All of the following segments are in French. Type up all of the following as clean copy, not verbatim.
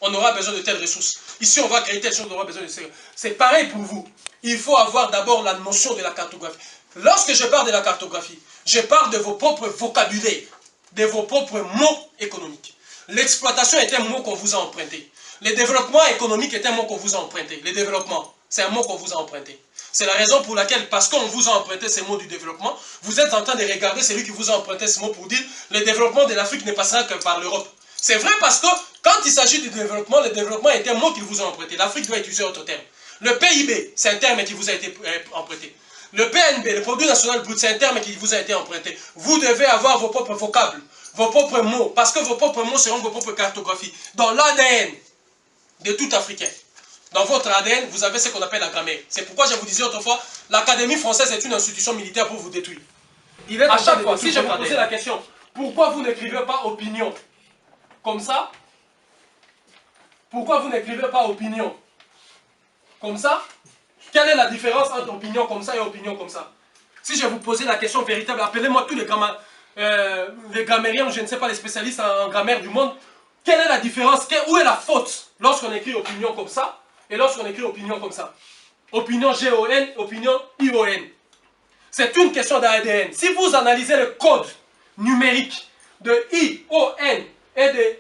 On aura besoin de telles ressources. Ici, on va créer telle chose, on aura besoin de ça. C'est pareil pour vous. Il faut avoir d'abord la notion de la cartographie. Lorsque je parle de la cartographie, je parle de vos propres vocabulaires, de vos propres mots économiques. L'exploitation est un mot qu'on vous a emprunté. Le développement économique est un mot qu'on vous a emprunté. Le développement, c'est un mot qu'on vous a emprunté. C'est la raison pour laquelle, parce qu'on vous a emprunté ces mots du développement, vous êtes en train de regarder celui qui vous a emprunté ce mot pour dire le développement de l'Afrique ne passera que par l'Europe. C'est vrai parce que quand il s'agit du développement, le développement est un mot qu'ils vous ont emprunté. L'Afrique doit utiliser autre terme. Le PIB, c'est un terme qui vous a été emprunté. Le PNB, le produit national brut, c'est un terme qui vous a été emprunté. Vous devez avoir vos propres vocables, vos propres mots, parce que vos propres mots seront vos propres cartographies. Dans l'ADN de tout Africain, dans votre ADN, vous avez ce qu'on appelle la grammaire. C'est pourquoi je vous disais autrefois, l'Académie française est une institution militaire pour vous détruire. À chaque fois, si je vous posais la question, pourquoi vous n'écrivez pas opinion comme ça? Pourquoi vous n'écrivez pas opinion comme ça? Quelle est la différence entre opinion comme ça et opinion comme ça? Si je vous posais la question véritable, appelez-moi tous les grammairiens ou je ne sais pas, les spécialistes en grammaire du monde. Quelle est la différence? Où est la faute lorsqu'on écrit opinion comme ça et lorsqu'on écrit opinion comme ça? Opinion G-O-N, opinion I-O-N. C'est une question d'ADN. Si vous analysez le code numérique de I-O-N et de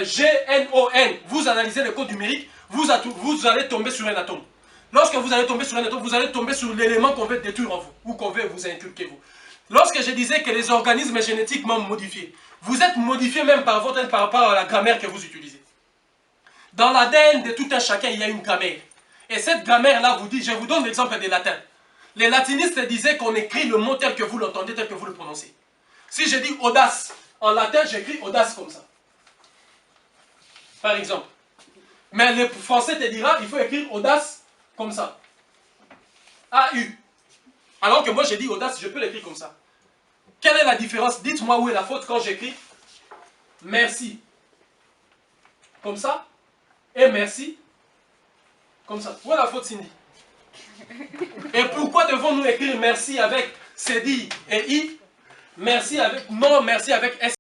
G-N-O-N, vous analysez le code numérique, vous allez tomber sur un atome. Lorsque vous allez tomber sur un atome, vous allez tomber sur l'élément qu'on veut détruire en vous, ou qu'on veut vous inculquer vous. Lorsque je disais que les organismes génétiquement modifiés, vous êtes modifié même par rapport à la grammaire que vous utilisez. Dans l'ADN de tout un chacun, il y a une grammaire. Et cette grammaire-là vous dit, je vous donne l'exemple des latins. Les latinistes disaient qu'on écrit le mot tel que vous l'entendez, tel que vous le prononcez. Si je dis audace, en latin, j'écris audace comme ça. Par exemple. Mais le français te dira, il faut écrire audace comme ça. A-U. Alors que moi, j'ai dit audace, je peux l'écrire comme ça. Quelle est la différence? Dites-moi où est la faute quand j'écris merci. Comme ça. Et merci. Comme ça. Où est la faute, Cindy? Et pourquoi devons-nous écrire merci avec CD et I? Merci avec non, merci avec S.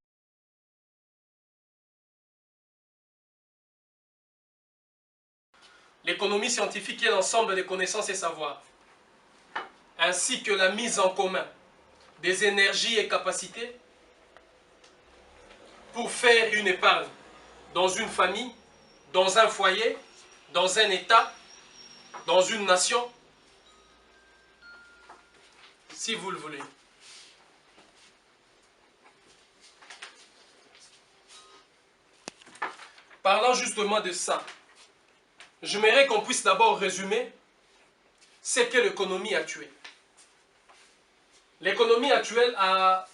L'économie scientifique est l'ensemble des connaissances et savoirs, ainsi que la mise en commun des énergies et capacités pour faire une épargne dans une famille, dans un foyer, dans un État, dans une nation, si vous le voulez. Parlant justement de ça, j'aimerais qu'on puisse d'abord résumer ce qu'est l'économie actuelle. L'économie actuelle a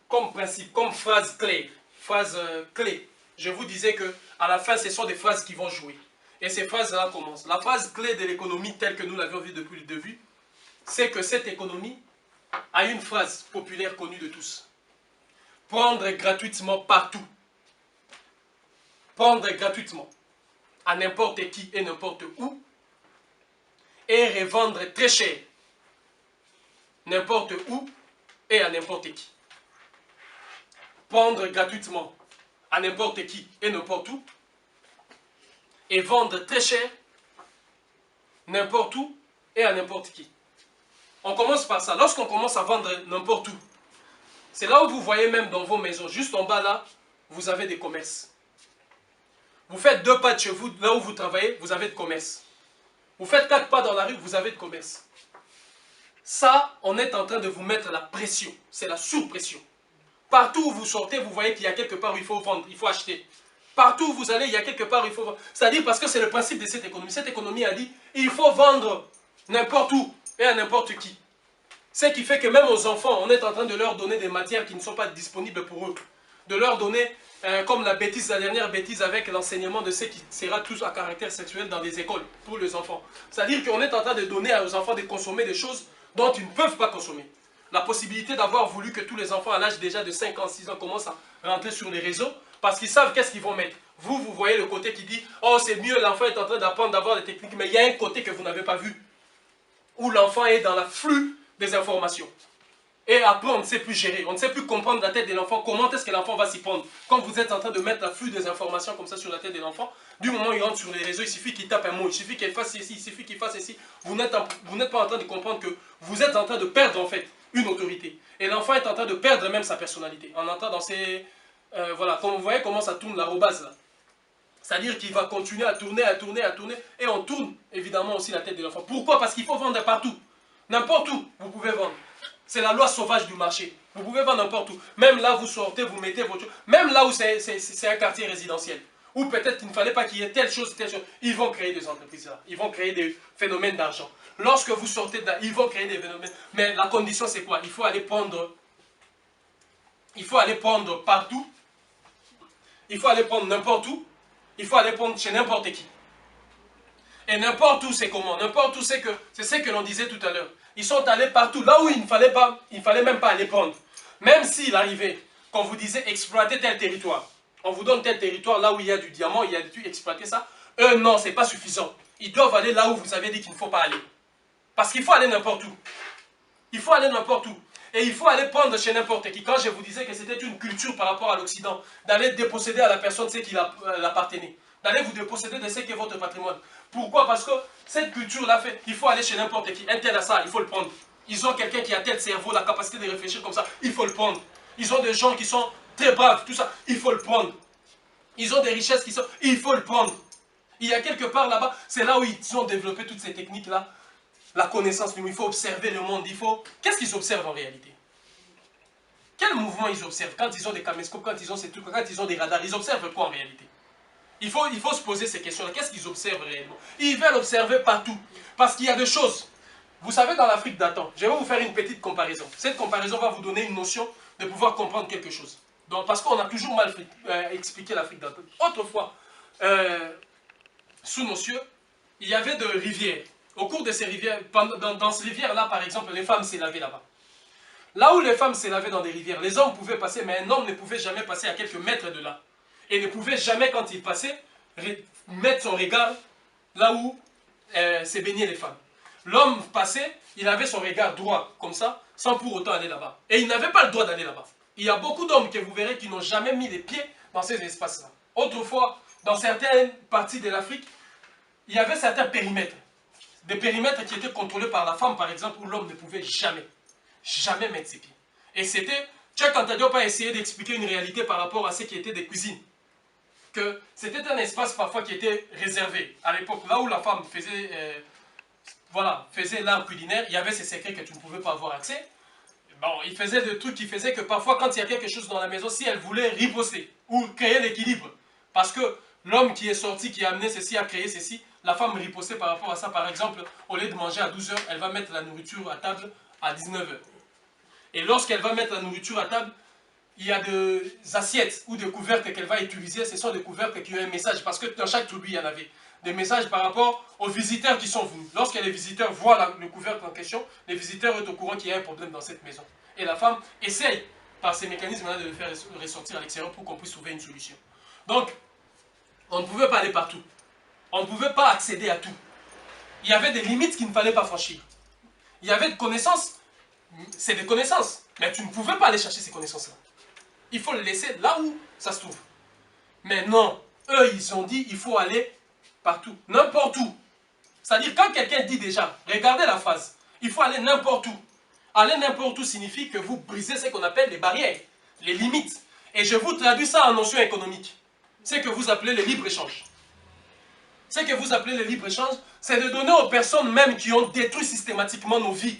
comme principe, comme phrase clé, je vous disais que à la fin, ce sont des phrases qui vont jouer. Et ces phrases-là commencent. La phrase clé de l'économie telle que nous l'avions vue depuis le début, c'est que cette économie a une phrase populaire connue de tous. Prendre gratuitement partout. Prendre gratuitement à n'importe qui et n'importe où. Et revendre très cher n'importe où et à n'importe qui. Prendre gratuitement à n'importe qui et n'importe où. Et vendre très cher n'importe où et à n'importe qui. On commence par ça. Lorsqu'on commence à vendre n'importe où, c'est là où vous voyez même dans vos maisons, juste en bas là, vous avez des commerces. Vous faites 2 pas de chez vous, là où vous travaillez, vous avez de commerce. Vous faites 4 pas dans la rue, vous avez de commerce. Ça, on est en train de vous mettre la pression. C'est la surpression. Partout où vous sortez, vous voyez qu'il y a quelque part où il faut vendre, il faut acheter. Partout où vous allez, il y a quelque part où il faut vendre. C'est-à-dire parce que c'est le principe de cette économie. Cette économie a dit, il faut vendre n'importe où et à n'importe qui. Ce qui fait que même aux enfants, on est en train de leur donner des matières qui ne sont pas disponibles pour eux. De leur donner comme la bêtise, la dernière bêtise avec l'enseignement de ce qui sera tous à caractère sexuel dans des écoles pour les enfants. C'est-à-dire qu'on est en train de donner aux enfants de consommer des choses dont ils ne peuvent pas consommer. La possibilité d'avoir voulu que tous les enfants à l'âge déjà de 5 ans, 6 ans commencent à rentrer sur les réseaux parce qu'ils savent qu'est-ce qu'ils vont mettre. Vous voyez le côté qui dit « Oh, c'est mieux, l'enfant est en train d'apprendre d'avoir des techniques. » Mais il y a un côté que vous n'avez pas vu, où l'enfant est dans la flux des informations. Et après, on ne sait plus gérer, on ne sait plus comprendre la tête de l'enfant, comment est-ce que l'enfant va s'y prendre. Quand vous êtes en train de mettre la flux des informations comme ça sur la tête de l'enfant, du moment où il rentre sur les réseaux, il suffit qu'il tape un mot, il suffit qu'il fasse ceci, il suffit qu'il fasse ceci. Vous n'êtes pas en train de comprendre que vous êtes en train de perdre en fait une autorité. Et l'enfant est en train de perdre même sa personnalité. On entend dans ces... voilà, comme vous voyez comment ça tourne l'arobase là. C'est-à-dire qu'il va continuer à tourner, à tourner, à tourner. Et on tourne évidemment aussi la tête de l'enfant. Pourquoi? Parce qu'il faut vendre partout. N'importe où, vous pouvez vendre. C'est la loi sauvage du marché. Vous pouvez vendre n'importe où. Même là, vous sortez, vous mettez votre... Même là où c'est un quartier résidentiel. Ou peut-être qu'il ne fallait pas qu'il y ait telle chose, telle chose. Ils vont créer des entreprises là. Ils vont créer des phénomènes d'argent. Lorsque vous sortez de là, ils vont créer des phénomènes. Mais la condition, c'est quoi? Il faut aller prendre... Il faut aller prendre partout. Il faut aller prendre n'importe où. Il faut aller prendre chez n'importe qui. Et n'importe où, c'est comment? N'importe où, c'est ce que l'on disait tout à l'heure. Ils sont allés partout, là où il ne fallait même pas aller prendre. Même s'il arrivait, qu'on vous disait exploiter tel territoire, on vous donne tel territoire, là où il y a du diamant, il y a du exploiter ça. Eux, non, c'est pas suffisant. Ils doivent aller là où vous avez dit qu'il ne faut pas aller. Parce qu'il faut aller n'importe où. Il faut aller n'importe où. Et il faut aller prendre chez n'importe qui. Quand je vous disais que c'était une culture par rapport à l'Occident, d'aller déposséder à la personne ce qui l'appartenait. D'aller vous déposséder de ce qui est votre patrimoine. Pourquoi? Parce que cette culture-là fait, il faut aller chez n'importe qui. Un tel à ça, il faut le prendre. Ils ont quelqu'un qui a tel cerveau, la capacité de réfléchir comme ça, il faut le prendre. Ils ont des gens qui sont très braves, tout ça, il faut le prendre. Ils ont des richesses qui sont, il faut le prendre. Il y a quelque part là-bas, c'est là où ils ont développé toutes ces techniques-là. La connaissance, il faut observer le monde, il faut... Qu'est-ce qu'ils observent en réalité? Quel mouvement ils observent? Quand ils ont des caméscopes, quand ils ont ces trucs, quand ils ont des radars, ils observent quoi en réalité? Il faut se poser ces questions-là. Qu'est-ce qu'ils observent réellement? Ils veulent observer partout. Parce qu'il y a des choses. Vous savez, dans l'Afrique d'antan, je vais vous faire une petite comparaison. Cette comparaison va vous donner une notion de pouvoir comprendre quelque chose. Donc, parce qu'on a toujours mal expliqué l'Afrique d'antan. Autrefois, sous nos cieux, il y avait de rivières. Au cours de ces rivières, dans ces rivières-là, par exemple, les femmes s'est lavées là-bas. Là où les femmes s'est lavées dans des rivières, les hommes pouvaient passer, mais un homme ne pouvait jamais passer à quelques mètres de là. Et ne pouvait jamais, quand il passait, mettre son regard là où s'est baignées les femmes. L'homme passait, il avait son regard droit, comme ça, sans pour autant aller là-bas. Et il n'avait pas le droit d'aller là-bas. Il y a beaucoup d'hommes que vous verrez qui n'ont jamais mis les pieds dans ces espaces-là. Autrefois, dans certaines parties de l'Afrique, il y avait certains périmètres. Des périmètres qui étaient contrôlés par la femme, par exemple, où l'homme ne pouvait jamais mettre ses pieds. Et c'était, Cheikh Anta Diop a essayé d'expliquer une réalité par rapport à ce qui était des cuisines. Que c'était un espace parfois qui était réservé. À l'époque, là où la femme faisait l'art culinaire, il y avait ces secrets que tu ne pouvais pas avoir accès. Bon, il faisait des trucs qui faisaient que parfois, quand il y a quelque chose dans la maison, si elle voulait riposter ou créer l'équilibre, parce que l'homme qui est sorti, qui a amené ceci, a créé ceci, la femme ripostait par rapport à ça. Par exemple, au lieu de manger à 12 h, elle va mettre la nourriture à table à 19 h. Et lorsqu'elle va mettre la nourriture à table, il y a des assiettes ou des couvercles qu'elle va utiliser. Ce sont des couvercles qui ont un message, parce que dans chaque tribu, il y en avait des messages par rapport aux visiteurs qui sont venus. Lorsque les visiteurs voient le couvercle en question, les visiteurs sont au courant qu'il y a un problème dans cette maison. Et la femme essaye, par ces mécanismes-là, de le faire ressortir à l'extérieur pour qu'on puisse trouver une solution. Donc, on ne pouvait pas aller partout. On ne pouvait pas accéder à tout. Il y avait des limites qu'il ne fallait pas franchir. Il y avait des connaissances. C'est des connaissances. Mais tu ne pouvais pas aller chercher ces connaissances-là. Il faut le laisser là où ça se trouve. Mais non, eux, ils ont dit, il faut aller partout, n'importe où. C'est-à-dire, quand quelqu'un dit déjà, regardez la phrase, il faut aller n'importe où. Aller n'importe où signifie que vous brisez ce qu'on appelle les barrières, les limites. Et je vous traduis ça en notion économique. C'est que vous appelez le libre-échange. Ce que vous appelez le libre-échange, c'est de donner aux personnes même qui ont détruit systématiquement nos vies,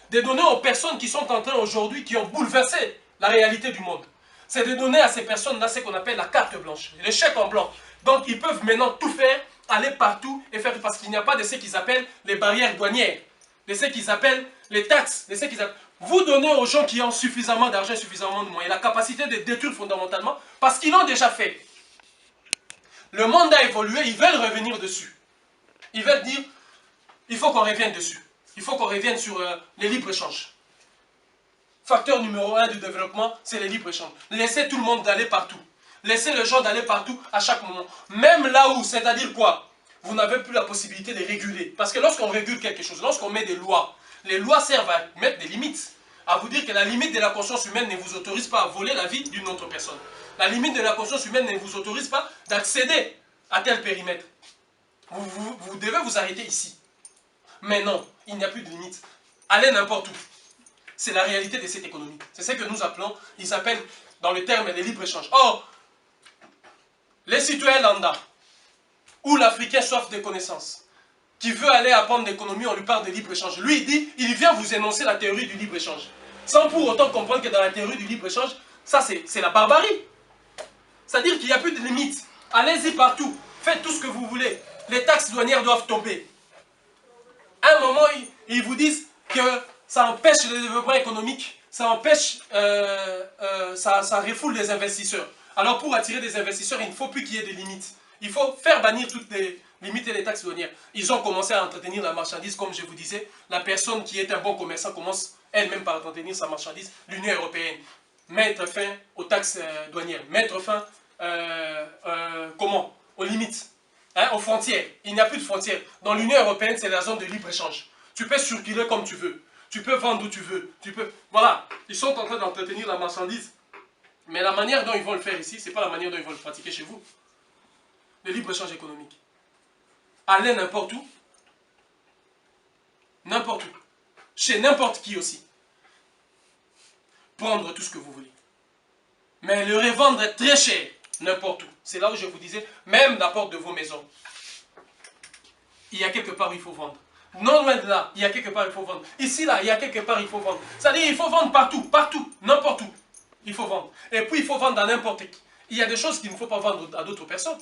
de donner aux personnes qui sont en train aujourd'hui, qui ont bouleversé la réalité du monde. C'est de donner à ces personnes-là ce qu'on appelle la carte blanche, le chèque en blanc. Donc ils peuvent maintenant tout faire, aller partout et faire, parce qu'il n'y a pas de ce qu'ils appellent les barrières douanières. de ce qu'ils appellent les taxes, de ce qu'ils appellent... Vous donnez aux gens qui ont suffisamment d'argent, suffisamment de moyens, la capacité de détruire fondamentalement, parce qu'ils l'ont déjà fait. Le monde a évolué, ils veulent revenir dessus. Ils veulent dire, il faut qu'on revienne dessus. Il faut qu'on revienne sur les libres-échanges. Facteur numéro 1 du développement, c'est les libres-échanges. Laissez tout le monde d'aller partout. Laissez les gens d'aller partout à chaque moment. Même là où, c'est-à-dire quoi? Vous n'avez plus la possibilité de réguler. Parce que lorsqu'on régule quelque chose, lorsqu'on met des lois, les lois servent à mettre des limites. À vous dire que la limite de la conscience humaine ne vous autorise pas à voler la vie d'une autre personne. La limite de la conscience humaine ne vous autorise pas d'accéder à tel périmètre. Vous devez vous arrêter ici. Mais non, il n'y a plus de limite. Allez n'importe où. C'est la réalité de cette économie. C'est ce que nous appelons, ils appellent dans le terme les libres-échanges. Or, les citoyens lambda, ou l'Africain soif de connaissances, qui veut aller apprendre l'économie, on lui parle de libre-échange. Lui, il dit, il vient vous énoncer la théorie du libre-échange. Sans pour autant comprendre que dans la théorie du libre-échange, ça c'est la barbarie. C'est-à-dire qu'il n'y a plus de limites. Allez-y partout, faites tout ce que vous voulez. Les taxes douanières doivent tomber. À un moment, ils vous disent que ça empêche le développement économique, ça empêche, ça refoule les investisseurs. Alors pour attirer des investisseurs, il ne faut plus qu'il y ait des limites. Il faut faire bannir toutes les limites et les taxes douanières. Ils ont commencé à entretenir la marchandise, comme je vous disais. La personne qui est un bon commerçant commence elle-même par entretenir sa marchandise. L'Union européenne, mettre fin aux taxes douanières, mettre fin, comment? Aux limites, hein, aux frontières. Il n'y a plus de frontières. Dans l'Union européenne, c'est la zone de libre-échange. Tu peux circuler comme tu veux. Tu peux vendre où tu veux. Voilà, ils sont en train d'entretenir la marchandise. Mais la manière dont ils vont le faire ici, ce n'est pas la manière dont ils vont le pratiquer chez vous. Le libre-échange économique. Allez n'importe où. N'importe où. Chez n'importe qui aussi. Prendre tout ce que vous voulez. Mais le revendre très cher, n'importe où. C'est là où je vous disais, même la porte de vos maisons. Il y a quelque part où il faut vendre. Non loin de là, il y a quelque part où il faut vendre. Ici, là, il y a quelque part où il faut vendre. C'est-à-dire il faut vendre partout, partout, n'importe où. Il faut vendre. Et puis il faut vendre à n'importe qui. Il y a des choses qu'il ne faut pas vendre à d'autres personnes.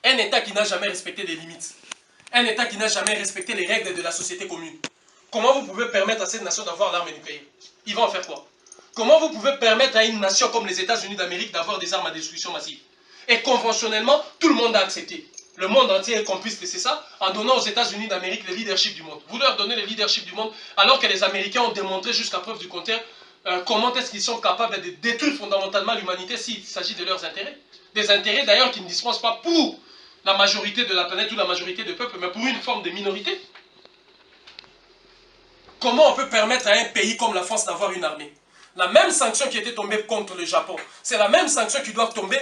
Un État qui n'a jamais respecté les limites. Un État qui n'a jamais respecté les règles de la société commune. Comment vous pouvez permettre à cette nation d'avoir l'arme nucléaire? Ils vont en faire quoi? Comment vous pouvez permettre à une nation comme les États-Unis d'Amérique d'avoir des armes à destruction massive? Et conventionnellement, tout le monde a accepté. Le monde entier est complice de ça en donnant aux États-Unis d'Amérique le leadership du monde. Vous leur donnez le leadership du monde alors que les Américains ont démontré jusqu'à preuve du contraire comment est-ce qu'ils sont capables de détruire fondamentalement l'humanité s'il s'agit de leurs intérêts. Des intérêts d'ailleurs qui ne dispensent pas pour la majorité de la planète ou la majorité des peuples, mais pour une forme de minorité. Comment on peut permettre à un pays comme la France d'avoir une armée? La même sanction qui était tombée contre le Japon, c'est la même sanction qui doit tomber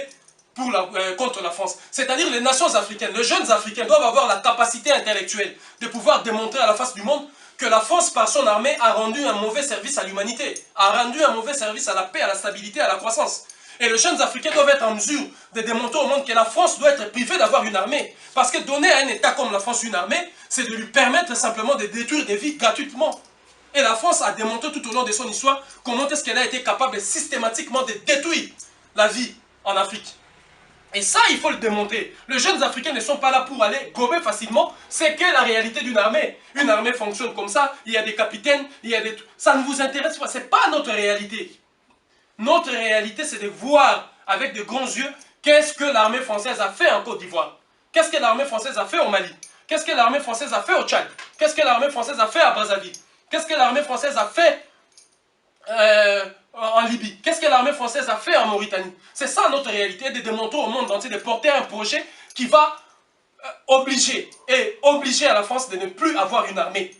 contre la France. C'est-à-dire les nations africaines, les jeunes africains doivent avoir la capacité intellectuelle de pouvoir démontrer à la face du monde que la France, par son armée, a rendu un mauvais service à l'humanité, a rendu un mauvais service à la paix, à la stabilité, à la croissance. Et les jeunes africains doivent être en mesure de démontrer au monde que la France doit être privée d'avoir une armée. Parce que donner à un État comme la France une armée, c'est de lui permettre simplement de détruire des vies gratuitement. Et la France a démontré tout au long de son histoire comment est-ce qu'elle a été capable systématiquement de détruire la vie en Afrique. Et ça, il faut le démontrer. Les jeunes Africains ne sont pas là pour aller gober facilement. C'est que la réalité d'une armée. Une armée fonctionne comme ça. Il y a des capitaines, il y a des... Ça ne vous intéresse pas. Ce n'est pas notre réalité. Notre réalité, c'est de voir avec de grands yeux qu'est-ce que l'armée française a fait en Côte d'Ivoire. Qu'est-ce que l'armée française a fait au Mali. Qu'est-ce que l'armée française a fait au Tchad. Qu'est-ce que l'armée française a fait à Brazzaville. Qu'est-ce que l'armée française a fait en Libye. Qu'est-ce que l'armée française a fait en Mauritanie? C'est ça notre réalité, de démontrer au monde entier, de porter un projet qui va obliger à la France de ne plus avoir une armée,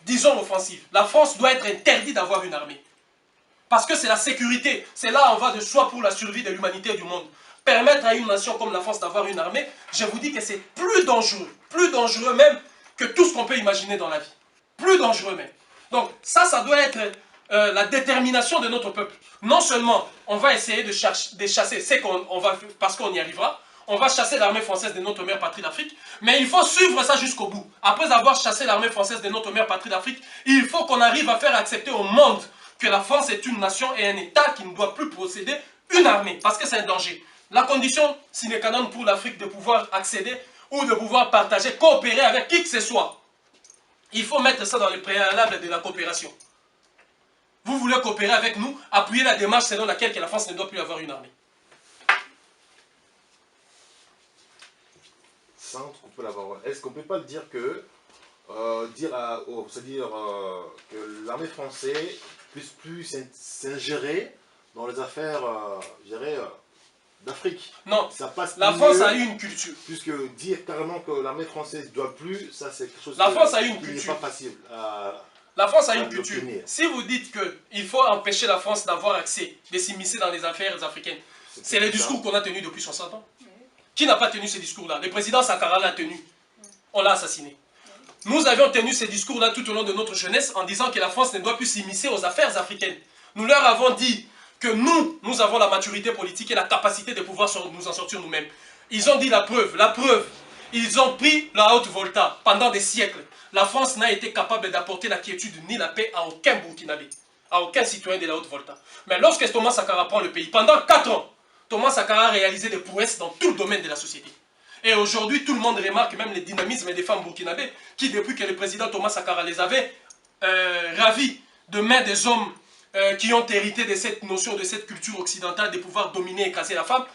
disons, offensive. La France doit être interdite d'avoir une armée. Parce que c'est la sécurité, c'est là on va de soi pour la survie de l'humanité et du monde. Permettre à une nation comme la France d'avoir une armée, je vous dis que c'est plus dangereux même que tout ce qu'on peut imaginer dans la vie. Plus dangereux même. Donc ça doit être la détermination de notre peuple. Non seulement on va essayer de chasser, c'est qu'on va, parce qu'on y arrivera, on va chasser l'armée française de notre mère patrie d'Afrique, mais il faut suivre ça jusqu'au bout. Après avoir chassé l'armée française de notre mère patrie d'Afrique, il faut qu'on arrive à faire accepter au monde que la France est une nation et un État qui ne doit plus posséder une armée, parce que c'est un danger. La condition sine qua non pour l'Afrique de pouvoir accéder ou de pouvoir partager, coopérer avec qui que ce soit. Il faut mettre ça dans les préalables de la coopération. Vous voulez coopérer avec nous, appuyer la démarche selon laquelle la France ne doit plus avoir une armée. Sans couper la parole, est-ce qu'on ne peut pas le dire que c'est-à-dire que l'armée française puisse plus s'ingérer dans les affaires, je dirais, d'Afrique? Non, ça passe la France a eu une culture. Puisque dire carrément que l'armée française ne doit plus, ça c'est quelque chose France a eu une qui n'est culture. pas facile. La France a une culture. Si vous dites qu'il faut empêcher la France d'avoir accès, de s'immiscer dans les affaires africaines, c'est le discours qu'on a tenu depuis 60 ans. Qui n'a pas tenu ce discours-là? Le président Sankara l'a tenu. On l'a assassiné. Nous avions tenu ce discours-là tout au long de notre jeunesse en disant que la France ne doit plus s'immiscer aux affaires africaines. Nous leur avons dit que nous avons la maturité politique et la capacité de pouvoir nous en sortir nous-mêmes. Ils ont dit la preuve. Ils ont pris la haute volta pendant des siècles. La France n'a été capable d'apporter la quiétude ni la paix à aucun Burkinabé, à aucun citoyen de la haute volta. Mais lorsque Thomas Sankara prend le pays, pendant 4 ans, Thomas Sankara a réalisé des prouesses dans tout le domaine de la société. Et aujourd'hui, tout le monde remarque, même le dynamisme des femmes burkinabés, qui depuis que le président Thomas Sankara les avait ravis de main des hommes qui ont hérité de cette notion, de cette culture occidentale de pouvoir dominer et casser la femme,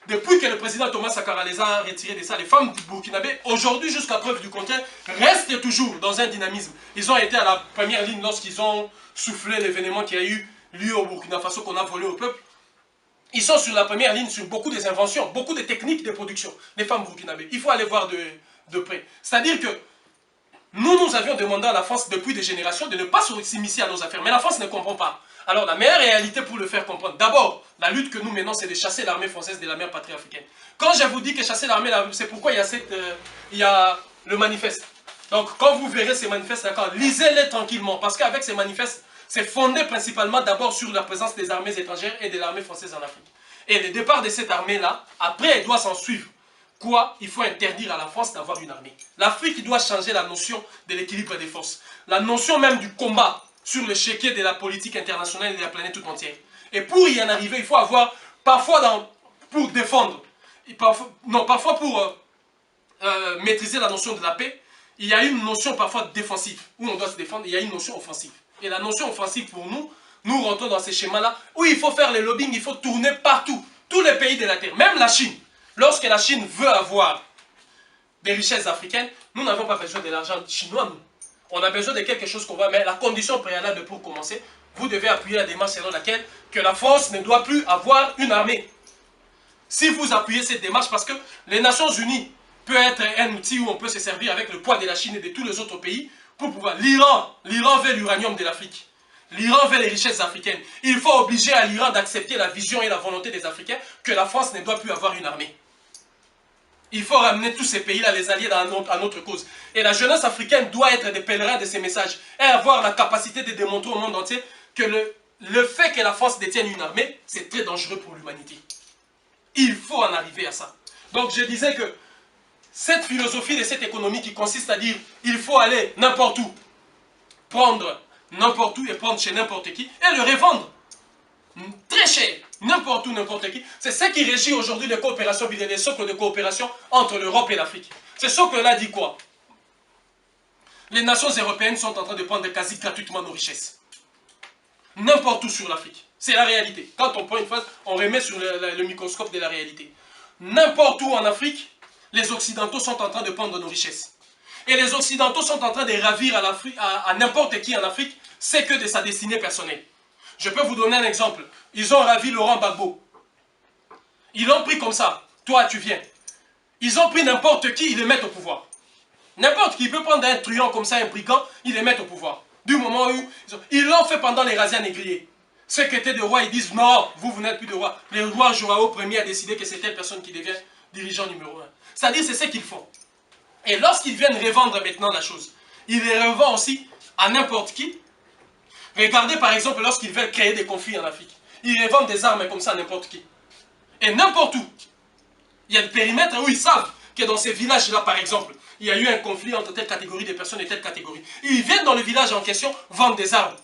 depuis que le président Thomas Sankara les a retirés de ça, les femmes burkinabés, aujourd'hui, jusqu'à preuve du contraire, restent toujours dans un dynamisme. Ils ont été à la première ligne lorsqu'ils ont soufflé l'événement qui a eu lieu au Burkina Faso qu'on a volé au peuple. Ils sont sur la première ligne sur beaucoup des inventions, beaucoup de techniques de production, les femmes burkinabées. Il faut aller voir de près. C'est-à-dire que nous avions demandé à la France depuis des générations de ne pas s'immiscer à nos affaires. Mais la France ne comprend pas. Alors la meilleure réalité pour le faire comprendre, d'abord, la lutte que nous menons, c'est de chasser l'armée française de la mère patrie africaine. Quand je vous dis que chasser l'armée, c'est pourquoi il y a le manifeste. Donc quand vous verrez ces manifestes, d'accord, lisez-les tranquillement. Parce qu'avec ces manifestes, c'est fondé principalement d'abord sur la présence des armées étrangères et de l'armée française en Afrique. Et le départ de cette armée-là, après, elle doit s'en suivre. Quoi? Il faut interdire à la France d'avoir une armée. L'Afrique doit changer la notion de l'équilibre des forces. La notion même du combat sur le chéquier de la politique internationale et de la planète tout entière. Et pour y en arriver, il faut avoir, parfois pour défendre, parfois pour maîtriser la notion de la paix, il y a une notion parfois défensive, où on doit se défendre, il y a une notion offensive. Et la notion offensive pour nous rentrons dans ces schémas-là, où il faut faire le lobbying, il faut tourner partout, tous les pays de la Terre, même la Chine. Lorsque la Chine veut avoir des richesses africaines, nous n'avons pas besoin de l'argent chinois, nous. On a besoin de quelque chose qu'on va mettre. La condition préalable pour commencer, vous devez appuyer la démarche selon laquelle que la France ne doit plus avoir une armée. Si vous appuyez cette démarche, parce que les Nations Unies peut être un outil où on peut se servir avec le poids de la Chine et de tous les autres pays pour pouvoir... L'Iran veut l'uranium de l'Afrique. L'Iran veut les richesses africaines. Il faut obliger à l'Iran d'accepter la vision et la volonté des Africains que la France ne doit plus avoir une armée. Il faut ramener tous ces pays-là, les allier à notre cause. Et la jeunesse africaine doit être des pèlerins de ces messages et avoir la capacité de démontrer au monde entier que le fait que la France détienne une armée, c'est très dangereux pour l'humanité. Il faut en arriver à ça. Donc je disais que cette philosophie de cette économie qui consiste à dire il faut aller n'importe où, prendre n'importe où et prendre chez n'importe qui et le revendre très cher, n'importe où, n'importe qui. C'est ce qui régit aujourd'hui les coopérations, les socles de coopération entre l'Europe et l'Afrique. Ce socle-là dit quoi? Les nations européennes sont en train de prendre quasi gratuitement nos richesses. N'importe où sur l'Afrique. C'est la réalité. Quand on prend une phase, on remet sur le microscope de la réalité. N'importe où en Afrique, les Occidentaux sont en train de prendre nos richesses. Et les Occidentaux sont en train de ravir à n'importe qui en Afrique, c'est que de sa destinée personnelle. Je peux vous donner un exemple. Ils ont ravi Laurent Gbagbo. Ils l'ont pris comme ça. Toi, tu viens. Ils ont pris n'importe qui, ils le mettent au pouvoir. N'importe qui peut prendre un truand comme ça, un brigand, ils le mettent au pouvoir. Du moment où... Ils l'ont fait pendant les razzias négriers. Ceux qui étaient des rois, ils disent non, vous n'êtes plus de roi. Le roi Joao Ier a décidé que c'est telle personne qui devient dirigeant numéro 1. C'est-à-dire, c'est ce qu'ils font. Et lorsqu'ils viennent revendre maintenant la chose, ils les revendent aussi à n'importe qui. Regardez par exemple lorsqu'ils veulent créer des conflits en Afrique. Ils revendent des armes comme ça à n'importe qui. Et n'importe où. Il y a des périmètres où ils savent que dans ces villages-là, par exemple, il y a eu un conflit entre telle catégorie de personnes et telle catégorie. Ils viennent dans le village en question vendre des armes.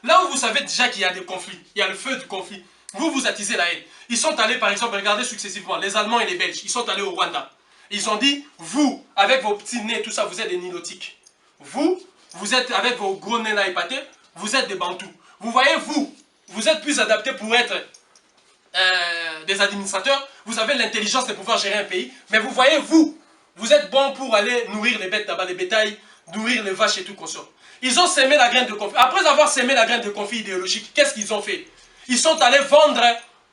Là où vous savez déjà qu'il y a des conflits, il y a le feu du conflit, vous attisez la haine. Ils sont allés, par exemple, regardez successivement, les Allemands et les Belges, ils sont allés au Rwanda. Ils ont dit, vous, avec vos petits nez, tout ça, vous êtes des nilotiques. Vous êtes avec vos gros nez là épatés, vous êtes des bantous. Vous voyez, vous êtes plus adaptés pour être des administrateurs. Vous avez l'intelligence de pouvoir gérer un pays. Mais vous voyez, vous êtes bons pour aller nourrir les bêtes là-bas, les bétails, nourrir les vaches et tout consort. Ils ont sémé la graine de conflit. Après avoir sémé la graine de conflit idéologique, qu'est-ce qu'ils ont fait? Ils sont allés vendre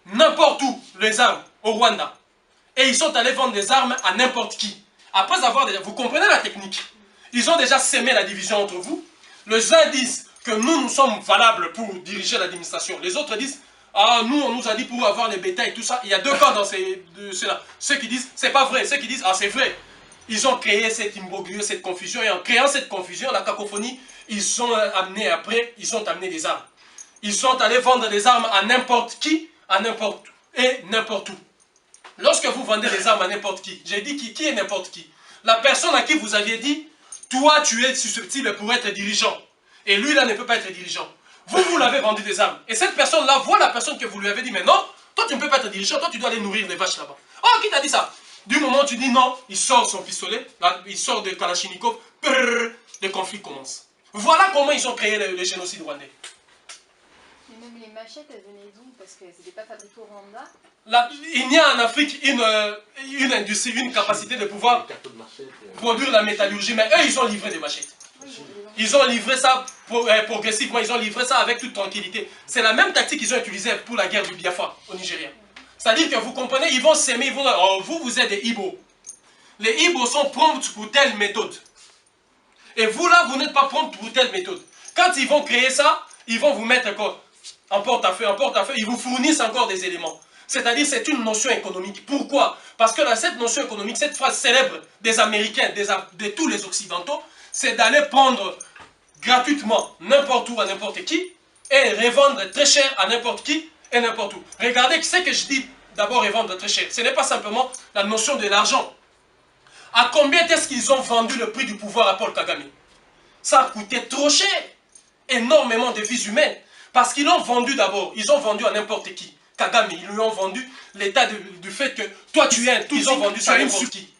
n'importe où les armes au Rwanda. Et ils sont allés vendre des armes à n'importe qui. Après avoir déjà... Vous comprenez la technique? Ils ont déjà sémé la division entre vous. Les uns disent que nous sommes valables pour diriger l'administration. Les autres disent, ah, nous, on nous a dit pour avoir les bétails et tout ça. Il y a deux camps dans ceux-là. Ceux qui disent, c'est pas vrai. Ceux qui disent, ah, c'est vrai. Ils ont créé cet imbroglio, cette confusion. Et en créant cette confusion, la cacophonie, ils sont amenés après, ils ont amené des armes. Ils sont allés vendre des armes à n'importe qui, à n'importe et n'importe où. Lorsque vous vendez des armes à n'importe qui, j'ai dit qui est n'importe qui? La personne à qui vous aviez dit, toi tu es susceptible pour être dirigeant. Et lui là ne peut pas être dirigeant. Vous l'avez vendu des armes. Et cette personne-là voit la personne que vous lui avez dit, mais non, toi tu ne peux pas être dirigeant, toi tu dois aller nourrir les vaches là-bas. Oh, qui t'a dit ça? Du moment où tu dis non, il sort son pistolet, il sort de Kalachnikov, le conflit commence. Voilà comment ils ont créé le génocide rwandais. Mais même les machettes, elles venaient d'où? Parce que c'était pas fabriqué au Rwanda. Il y a en Afrique une industrie, une capacité de pouvoir produire la métallurgie, mais eux, ils ont livré des machettes. Ils ont livré ça progressivement, ils ont livré ça avec toute tranquillité. C'est la même tactique qu'ils ont utilisée pour la guerre du Biafra au Nigeria. C'est-à-dire que vous comprenez, ils vont s'aimer, ils vont dire, oh, vous êtes des Ibo. Les Ibo sont prompts pour telle méthode. Et vous là, vous n'êtes pas prompts pour telle méthode. Quand ils vont créer ça, ils vont vous mettre encore en porte-à-feu, ils vous fournissent encore des éléments. C'est-à-dire c'est une notion économique. Pourquoi? Parce que là, cette notion économique, cette phrase célèbre des Américains, de tous les Occidentaux, c'est d'aller prendre gratuitement n'importe où à n'importe qui et revendre très cher à n'importe qui et n'importe où. Regardez ce que je dis d'abord revendre très cher. Ce n'est pas simplement la notion de l'argent. À combien est-ce qu'ils ont vendu le prix du pouvoir à Paul Kagame? Ça a coûté trop cher. Énormément de vies humaines. Parce qu'ils l'ont vendu d'abord. Ils ont vendu à n'importe qui. Kagame, ils lui ont vendu l'état du fait que toi tu es un tout. Ils ont vendu ça à n'importe qui.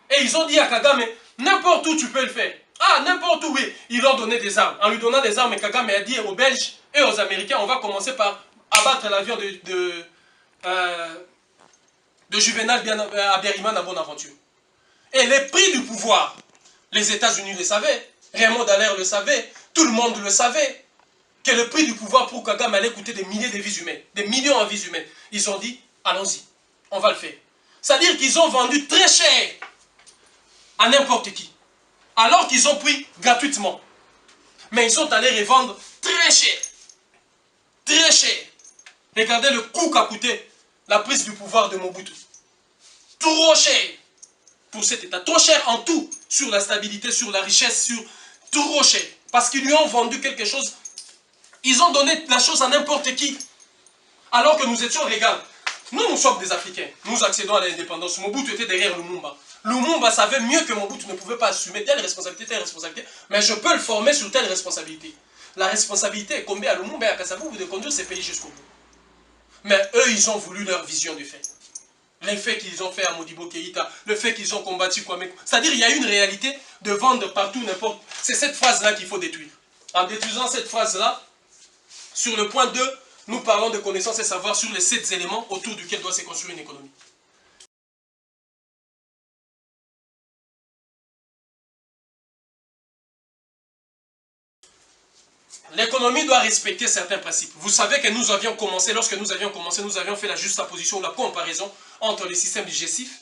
Et ils ont dit à Kagame, n'importe où tu peux le faire. Ah, n'importe où, oui. Ils leur ont donné des armes. En lui donnant des armes, Kagame a dit aux Belges et aux Américains, on va commencer par abattre l'avion de Juvenal Habyarimana à Bonaventure. Et les prix du pouvoir, les États-Unis le savaient, Raymond Dallaire le savait, tout le monde le savait, que le prix du pouvoir pour Kagame allait coûter des milliers de vies humaines, des millions de vies humaines. Ils ont dit, allons-y, on va le faire. C'est-à-dire qu'ils ont vendu très cher à n'importe qui, alors qu'ils ont pris gratuitement. Mais ils sont allés revendre très cher. Très cher. Regardez le coût qu'a coûté la prise du pouvoir de Mobutu. Trop cher pour cet État. Trop cher en tout, sur la stabilité, sur la richesse, sur trop cher. Parce qu'ils lui ont vendu quelque chose. Ils ont donné la chose à n'importe qui. Alors que nous étions, regarde, nous sommes des Africains. Nous accédons à l'indépendance. Mobutu était derrière Lumumba. Lumumba savait mieux que Mobutu ne pouvait pas assumer telle responsabilité, mais je peux le former sur telle responsabilité. La responsabilité est combien à Lumumba et à Kasavubu de conduire ces pays jusqu'au bout. Mais eux, ils ont voulu leur vision du fait. Les faits qu'ils ont fait à Modibo Keïta, le fait qu'ils ont combattu Kwame. C'est-à-dire qu'il y a une réalité de vendre partout n'importe. C'est cette phrase-là qu'il faut détruire. En détruisant cette phrase-là, sur le point 2, nous parlons de connaissance et savoir sur les 7 éléments autour duquel doit se construire une économie. L'économie doit respecter certains principes. Vous savez que nous avions commencé, lorsque nous avions commencé, nous avions fait la juxtaposition ou la comparaison entre les systèmes digestifs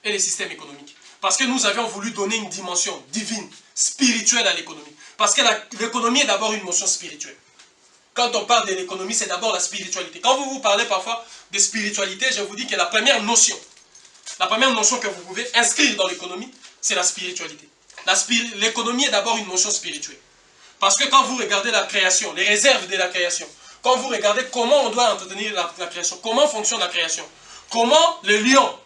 et les systèmes économiques. Parce que nous avions voulu donner une dimension divine, spirituelle à l'économie. Parce que l'économie est d'abord une notion spirituelle. Quand on parle de l'économie, c'est d'abord la spiritualité. Quand vous parlez parfois de spiritualité, je vous dis que la première notion que vous pouvez inscrire dans l'économie, c'est la spiritualité. L'économie est d'abord une notion spirituelle. Parce que quand vous regardez la création, les réserves de la création, quand vous regardez comment on doit entretenir la création, comment fonctionne la création, comment le lion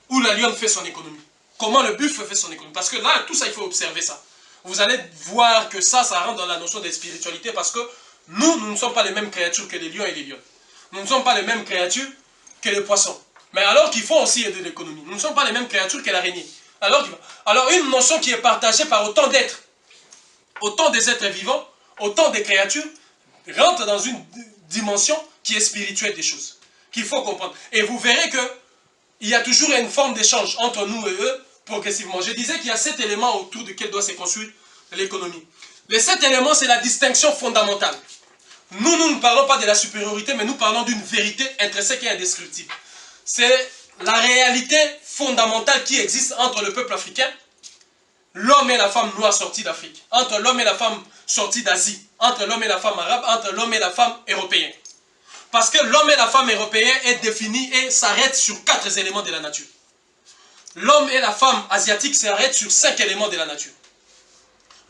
ou la lionne fait son économie, comment le buffle fait son économie. Parce que là, tout ça, il faut observer ça. Vous allez voir que ça rentre dans la notion de spiritualité parce que nous ne sommes pas les mêmes créatures que les lions et les lionnes. Nous ne sommes pas les mêmes créatures que les poissons. Mais alors qu'il faut aussi aider l'économie. Nous ne sommes pas les mêmes créatures que l'araignée. Alors une notion qui est partagée par autant d'êtres, autant des êtres vivants, autant des créatures, rentre dans une dimension qui est spirituelle des choses, qu'il faut comprendre. Et vous verrez qu'il y a toujours une forme d'échange entre nous et eux, progressivement. Je disais qu'il y a 7 éléments autour desquels doit se construire l'économie. Les 7 éléments, c'est la distinction fondamentale. Nous ne parlons pas de la supériorité, mais nous parlons d'une vérité intrinsèque et indescriptible. C'est la réalité fondamentale qui existe entre le peuple africain, l'homme et la femme noire sortis d'Afrique, entre l'homme et la femme sortis d'Asie, entre l'homme et la femme arabe, entre l'homme et la femme européenne. Parce que l'homme et la femme européenne est défini et s'arrête sur 4 éléments de la nature. L'homme et la femme asiatique s'arrêtent sur 5 éléments de la nature.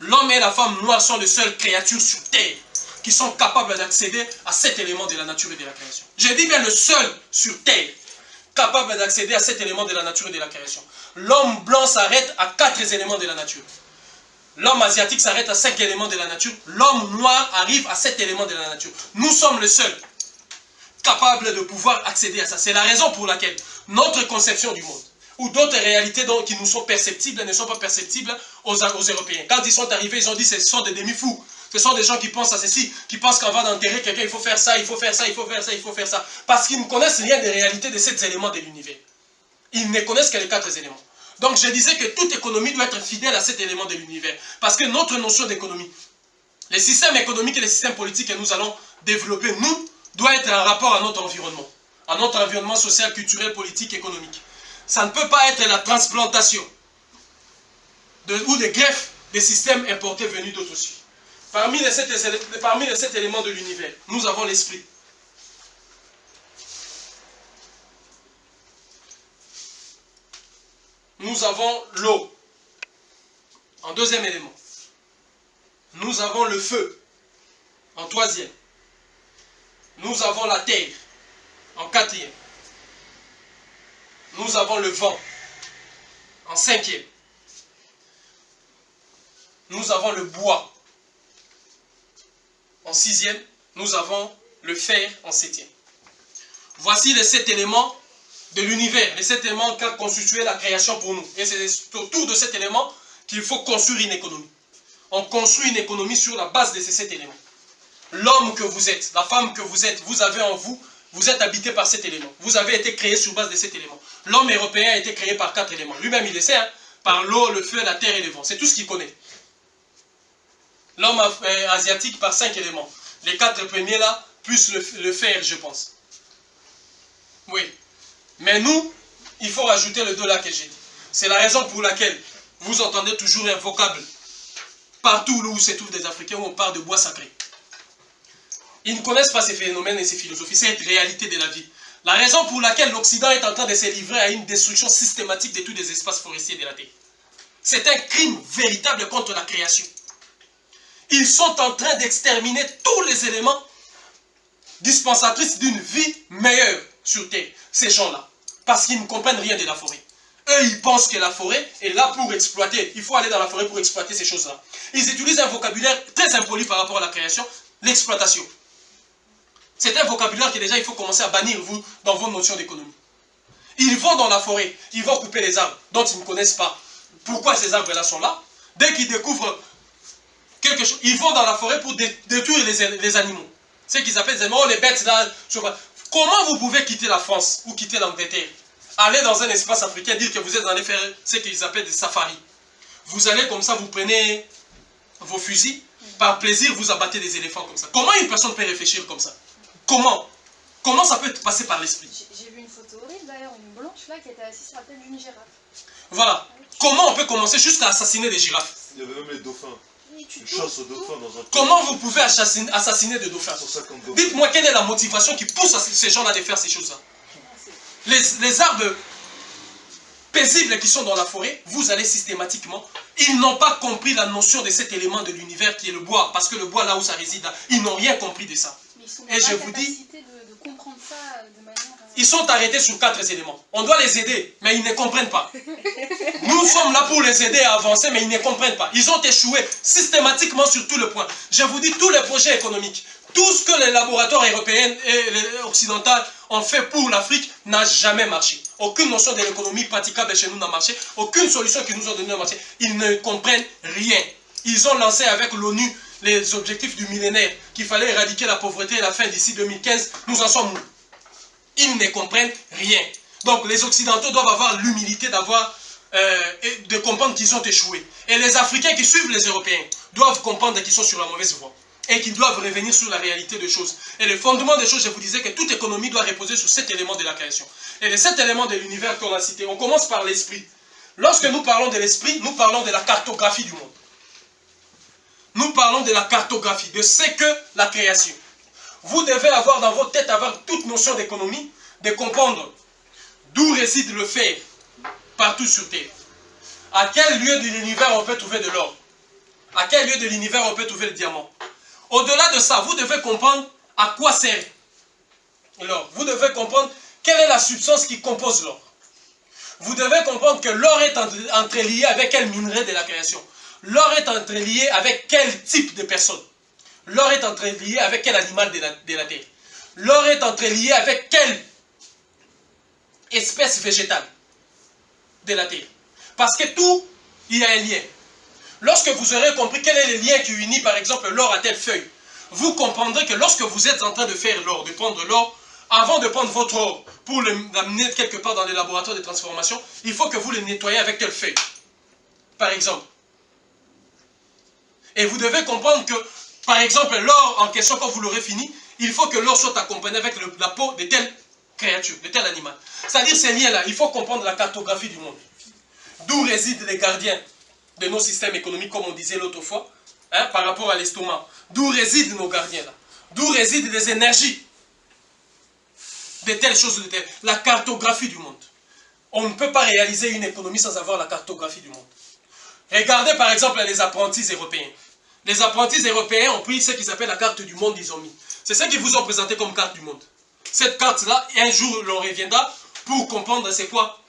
L'homme et la femme noire sont les seules créatures sur terre qui sont capables d'accéder à 7 éléments de la nature et de la création. Je dis bien le seul sur terre capable d'accéder à 7 éléments de la nature et de la création. L'homme blanc s'arrête à 4 éléments de la nature. L'homme asiatique s'arrête à 5 éléments de la nature. L'homme noir arrive à 7 éléments de la nature. Nous sommes les seuls capables de pouvoir accéder à ça. C'est la raison pour laquelle notre conception du monde, ou d'autres réalités qui nous sont perceptibles, ne sont pas perceptibles aux Européens. Quand ils sont arrivés, ils ont dit que ce sont des demi-fous. Ce sont des gens qui pensent à ceci, qui pensent qu'avant d'enterrer quelqu'un, il faut faire ça, il faut faire ça, il faut faire ça, il faut faire ça. Parce qu'ils ne connaissent rien des réalités de ces éléments de l'univers. Ils ne connaissent que les 4 éléments. Donc je disais que toute économie doit être fidèle à cet élément de l'univers. Parce que notre notion d'économie, les systèmes économiques et les systèmes politiques que nous allons développer, nous, doit être en rapport à notre environnement social, culturel, politique, économique. Ça ne peut pas être la transplantation ou des greffes des systèmes importés venus d'autres aussi. Parmi les 7 éléments de l'univers, nous avons l'esprit. Nous avons l'eau, en 2e élément. Nous avons le feu, en 3e. Nous avons la terre, en 4e. Nous avons le vent, en 5e. Nous avons le bois, en 6e. Nous avons le fer, en 7e. Voici les 7 éléments de l'univers, les 7 éléments qu'a constitué la création pour nous. Et c'est autour de cet élément qu'il faut construire une économie. On construit une économie sur la base de ces 7 éléments. L'homme que vous êtes, la femme que vous êtes, vous avez en vous, vous êtes habité par cet élément. Vous avez été créé sur base de cet élément. L'homme européen a été créé par 4 éléments. Lui-même, il le sait, hein, par l'eau, le feu, la terre et le vent. C'est tout ce qu'il connaît. L'homme asiatique par 5 éléments. Les 4 premiers là, plus le fer, je pense. Oui. Mais nous, il faut rajouter le 2 là que j'ai dit. C'est la raison pour laquelle vous entendez toujours un vocable partout où se trouvent des Africains où on parle de bois sacré. Ils ne connaissent pas ces phénomènes et ces philosophies, cette réalité de la vie. La raison pour laquelle l'Occident est en train de se livrer à une destruction systématique de tous les espaces forestiers de la Terre. C'est un crime véritable contre la création. Ils sont en train d'exterminer tous les éléments dispensatrices d'une vie meilleure sur Terre. Ces gens-là. Parce qu'ils ne comprennent rien de la forêt. Eux, ils pensent que la forêt est là pour exploiter. Il faut aller dans la forêt pour exploiter ces choses-là. Ils utilisent un vocabulaire très impoli par rapport à la création, l'exploitation. C'est un vocabulaire que déjà il faut commencer à bannir vous dans vos notions d'économie. Ils vont dans la forêt, ils vont couper les arbres dont ils ne connaissent pas pourquoi ces arbres-là sont là. Dès qu'ils découvrent quelque chose, ils vont dans la forêt pour détruire les animaux. Ce qu'ils appellent les animaux, les bêtes là. Comment vous pouvez quitter la France ou quitter l'Angleterre, aller dans un espace africain, dire que vous êtes allé faire ce qu'ils appellent des safaris. Vous allez comme ça, vous prenez vos fusils, par plaisir vous abattez des éléphants comme ça. Comment une personne peut réfléchir comme ça? Comment? Comment ça peut passer par l'esprit? J'ai vu une photo horrible d'ailleurs, une blanche là qui était assise sur la tête d'une girafe. Voilà. Comment on peut commencer jusqu'à assassiner des girafes? Il y avait même les dauphins. Tu Une chasse aux dauphins dans un... Comment vous pouvez assassiner des dauphins? 150 dauphins. Dites-moi quelle est la motivation qui pousse ces gens-là de faire ces choses-là. Les arbres paisibles qui sont dans la forêt, vous allez systématiquement, ils n'ont pas compris la notion de cet élément de l'univers qui est le bois, parce que le bois là où ça réside, là, ils n'ont rien compris de ça. Mais ils sont Et je dans vous la dis, capacité de comprendre ça de manière... ils sont arrêtés sur 4 éléments. On doit les aider, mais ils ne comprennent pas. Nous, Nous sommes là pour les aider à avancer, mais ils ne comprennent pas. Ils ont échoué systématiquement sur tous les points. Je vous dis, tous les projets économiques, tout ce que les laboratoires européens et les occidentaux ont fait pour l'Afrique n'a jamais marché. Aucune notion de l'économie praticable chez nous n'a marché. Aucune solution qu'ils nous ont donnée n'a marché. Ils ne comprennent rien. Ils ont lancé avec l'ONU les objectifs du millénaire, qu'il fallait éradiquer la pauvreté à la fin d'ici 2015. Nous en sommes où? Ils ne comprennent rien. Donc les Occidentaux doivent avoir l'humilité de comprendre qu'ils ont échoué. Et les Africains qui suivent les Européens doivent comprendre qu'ils sont sur la mauvaise voie. Et qu'ils doivent revenir sur la réalité des choses. Et le fondement des choses, je vous disais que toute économie doit reposer sur 7 éléments de la création. Et les 7 éléments de l'univers qu'on a cités, on commence par l'esprit. Lorsque nous parlons de l'esprit, nous parlons de la cartographie du monde. Nous parlons de la cartographie, de ce que la création. Vous devez avoir dans votre tête, avoir toute notion d'économie, de comprendre d'où réside le fer partout sur Terre. À quel lieu de l'univers on peut trouver de l'or? À quel lieu de l'univers on peut trouver le diamant? Au-delà de ça, vous devez comprendre à quoi sert l'or. Vous devez comprendre quelle est la substance qui compose l'or. Vous devez comprendre que l'or est entrelié avec quel minerai de la création. L'or est entrelié avec quel type de personne. L'or est entrelié avec quel animal de la terre. L'or est entrelié avec quelle espèce végétale de la terre. Parce que tout, il y a un lien. Lorsque vous aurez compris quel est le lien qui unit par exemple l'or à telle feuille, vous comprendrez que lorsque vous êtes en train de faire l'or, de prendre l'or, avant de prendre votre or pour l'amener quelque part dans les laboratoires de transformation, il faut que vous le nettoyez avec telle feuille. Par exemple. Et vous devez comprendre que, par exemple, l'or en question, quand vous l'aurez fini, il faut que l'or soit accompagné avec la peau de telle créature, de tel animal. C'est-à-dire ces liens-là, il faut comprendre la cartographie du monde. D'où résident les gardiens de nos systèmes économiques, comme on disait l'autre fois, hein, par rapport à l'estomac. D'où résident nos gardiens là? D'où résident les énergies de telles choses, de telles. La cartographie du monde. On ne peut pas réaliser une économie sans avoir la cartographie du monde. Regardez par exemple les apprentis européens. Les apprentis européens ont pris ce qu'ils appellent la carte du monde, ils ont mis. C'est ce qu'ils vous ont présenté comme carte du monde. Cette carte-là, un jour, l'on reviendra pour comprendre c'est quoi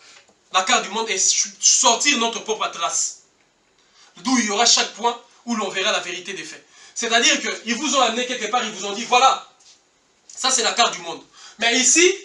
la carte du monde et sortir notre propre atlas. D'où il y aura chaque point où l'on verra la vérité des faits. C'est-à-dire qu'ils vous ont amené quelque part, ils vous ont dit, voilà, ça c'est la carte du monde. Mais ici,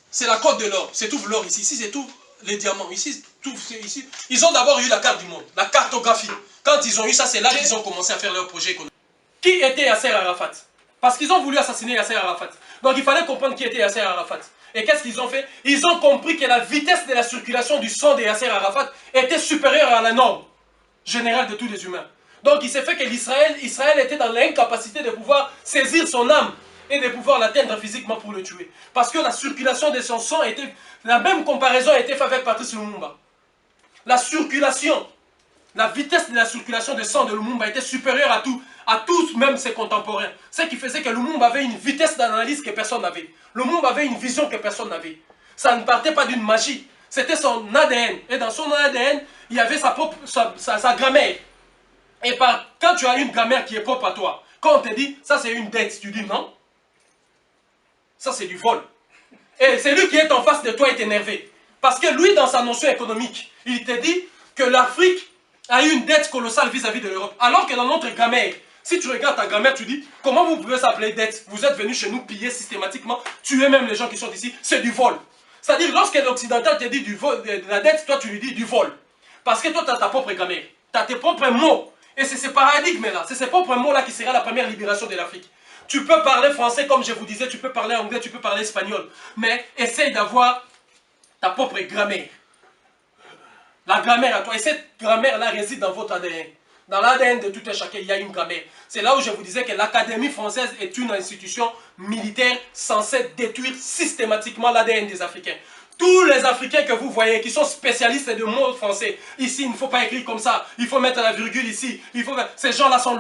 c'est la côte de l'or. C'est tout l'or ici. Ici, c'est tout les diamants. Ici, tout ici. Ils ont d'abord eu la carte du monde, la cartographie. Quand ils ont eu ça, c'est là qu'ils ont commencé à faire leur projet économique. Qui était Yasser Arafat? Parce qu'ils ont voulu assassiner Yasser Arafat. Donc il fallait comprendre qui était Yasser Arafat. Et qu'est-ce qu'ils ont fait? Ils ont compris que la vitesse de la circulation du sang de Yasser Arafat était supérieure à la norme générale de tous les humains. Donc il s'est fait que Israël était dans l'incapacité de pouvoir saisir son âme et de pouvoir l'atteindre physiquement pour le tuer. Parce que la circulation de son sang était... La même comparaison a été faite avec Patrice Lumumba. La circulation, la vitesse de la circulation de sang de Lumumba était supérieure à tous, même ses contemporains. Ce qui faisait que Lumumba avait une vitesse d'analyse que personne n'avait. Lumumba avait une vision que personne n'avait. Ça ne partait pas d'une magie. C'était son ADN. Et dans son ADN, il y avait sa grammaire. Et quand tu as une grammaire qui est propre à toi, quand on te dit, ça c'est une dette, tu dis non. Ça c'est du vol. Et celui qui est en face de toi est énervé. Parce que lui, dans sa notion économique, il te dit que l'Afrique a une dette colossale vis-à-vis de l'Europe. Alors que dans notre grammaire, si tu regardes ta grammaire, tu dis, comment vous pouvez s'appeler dette? Vous êtes venus chez nous piller systématiquement, tuer même les gens qui sont ici, c'est du vol. C'est-à-dire, lorsque l'occidental te dit du vol, de la dette, toi tu lui dis du vol. Parce que toi, tu as ta propre grammaire, tu as tes propres mots. Et c'est ce paradigme-là, c'est ces propres mots-là qui sera la première libération de l'Afrique. Tu peux parler français, comme je vous disais, tu peux parler anglais, tu peux parler espagnol. Mais essaye d'avoir ta propre grammaire. La grammaire à toi. Et cette grammaire-là réside dans votre ADN. Dans l'ADN de tout un chacun, il y a une grammaire. C'est là où je vous disais que l'Académie française est une institution militaire censée détruire systématiquement l'ADN des Africains. Tous les Africains que vous voyez qui sont spécialistes de mots français, ici il ne faut pas écrire comme ça, il faut mettre la virgule ici, ces gens-là sont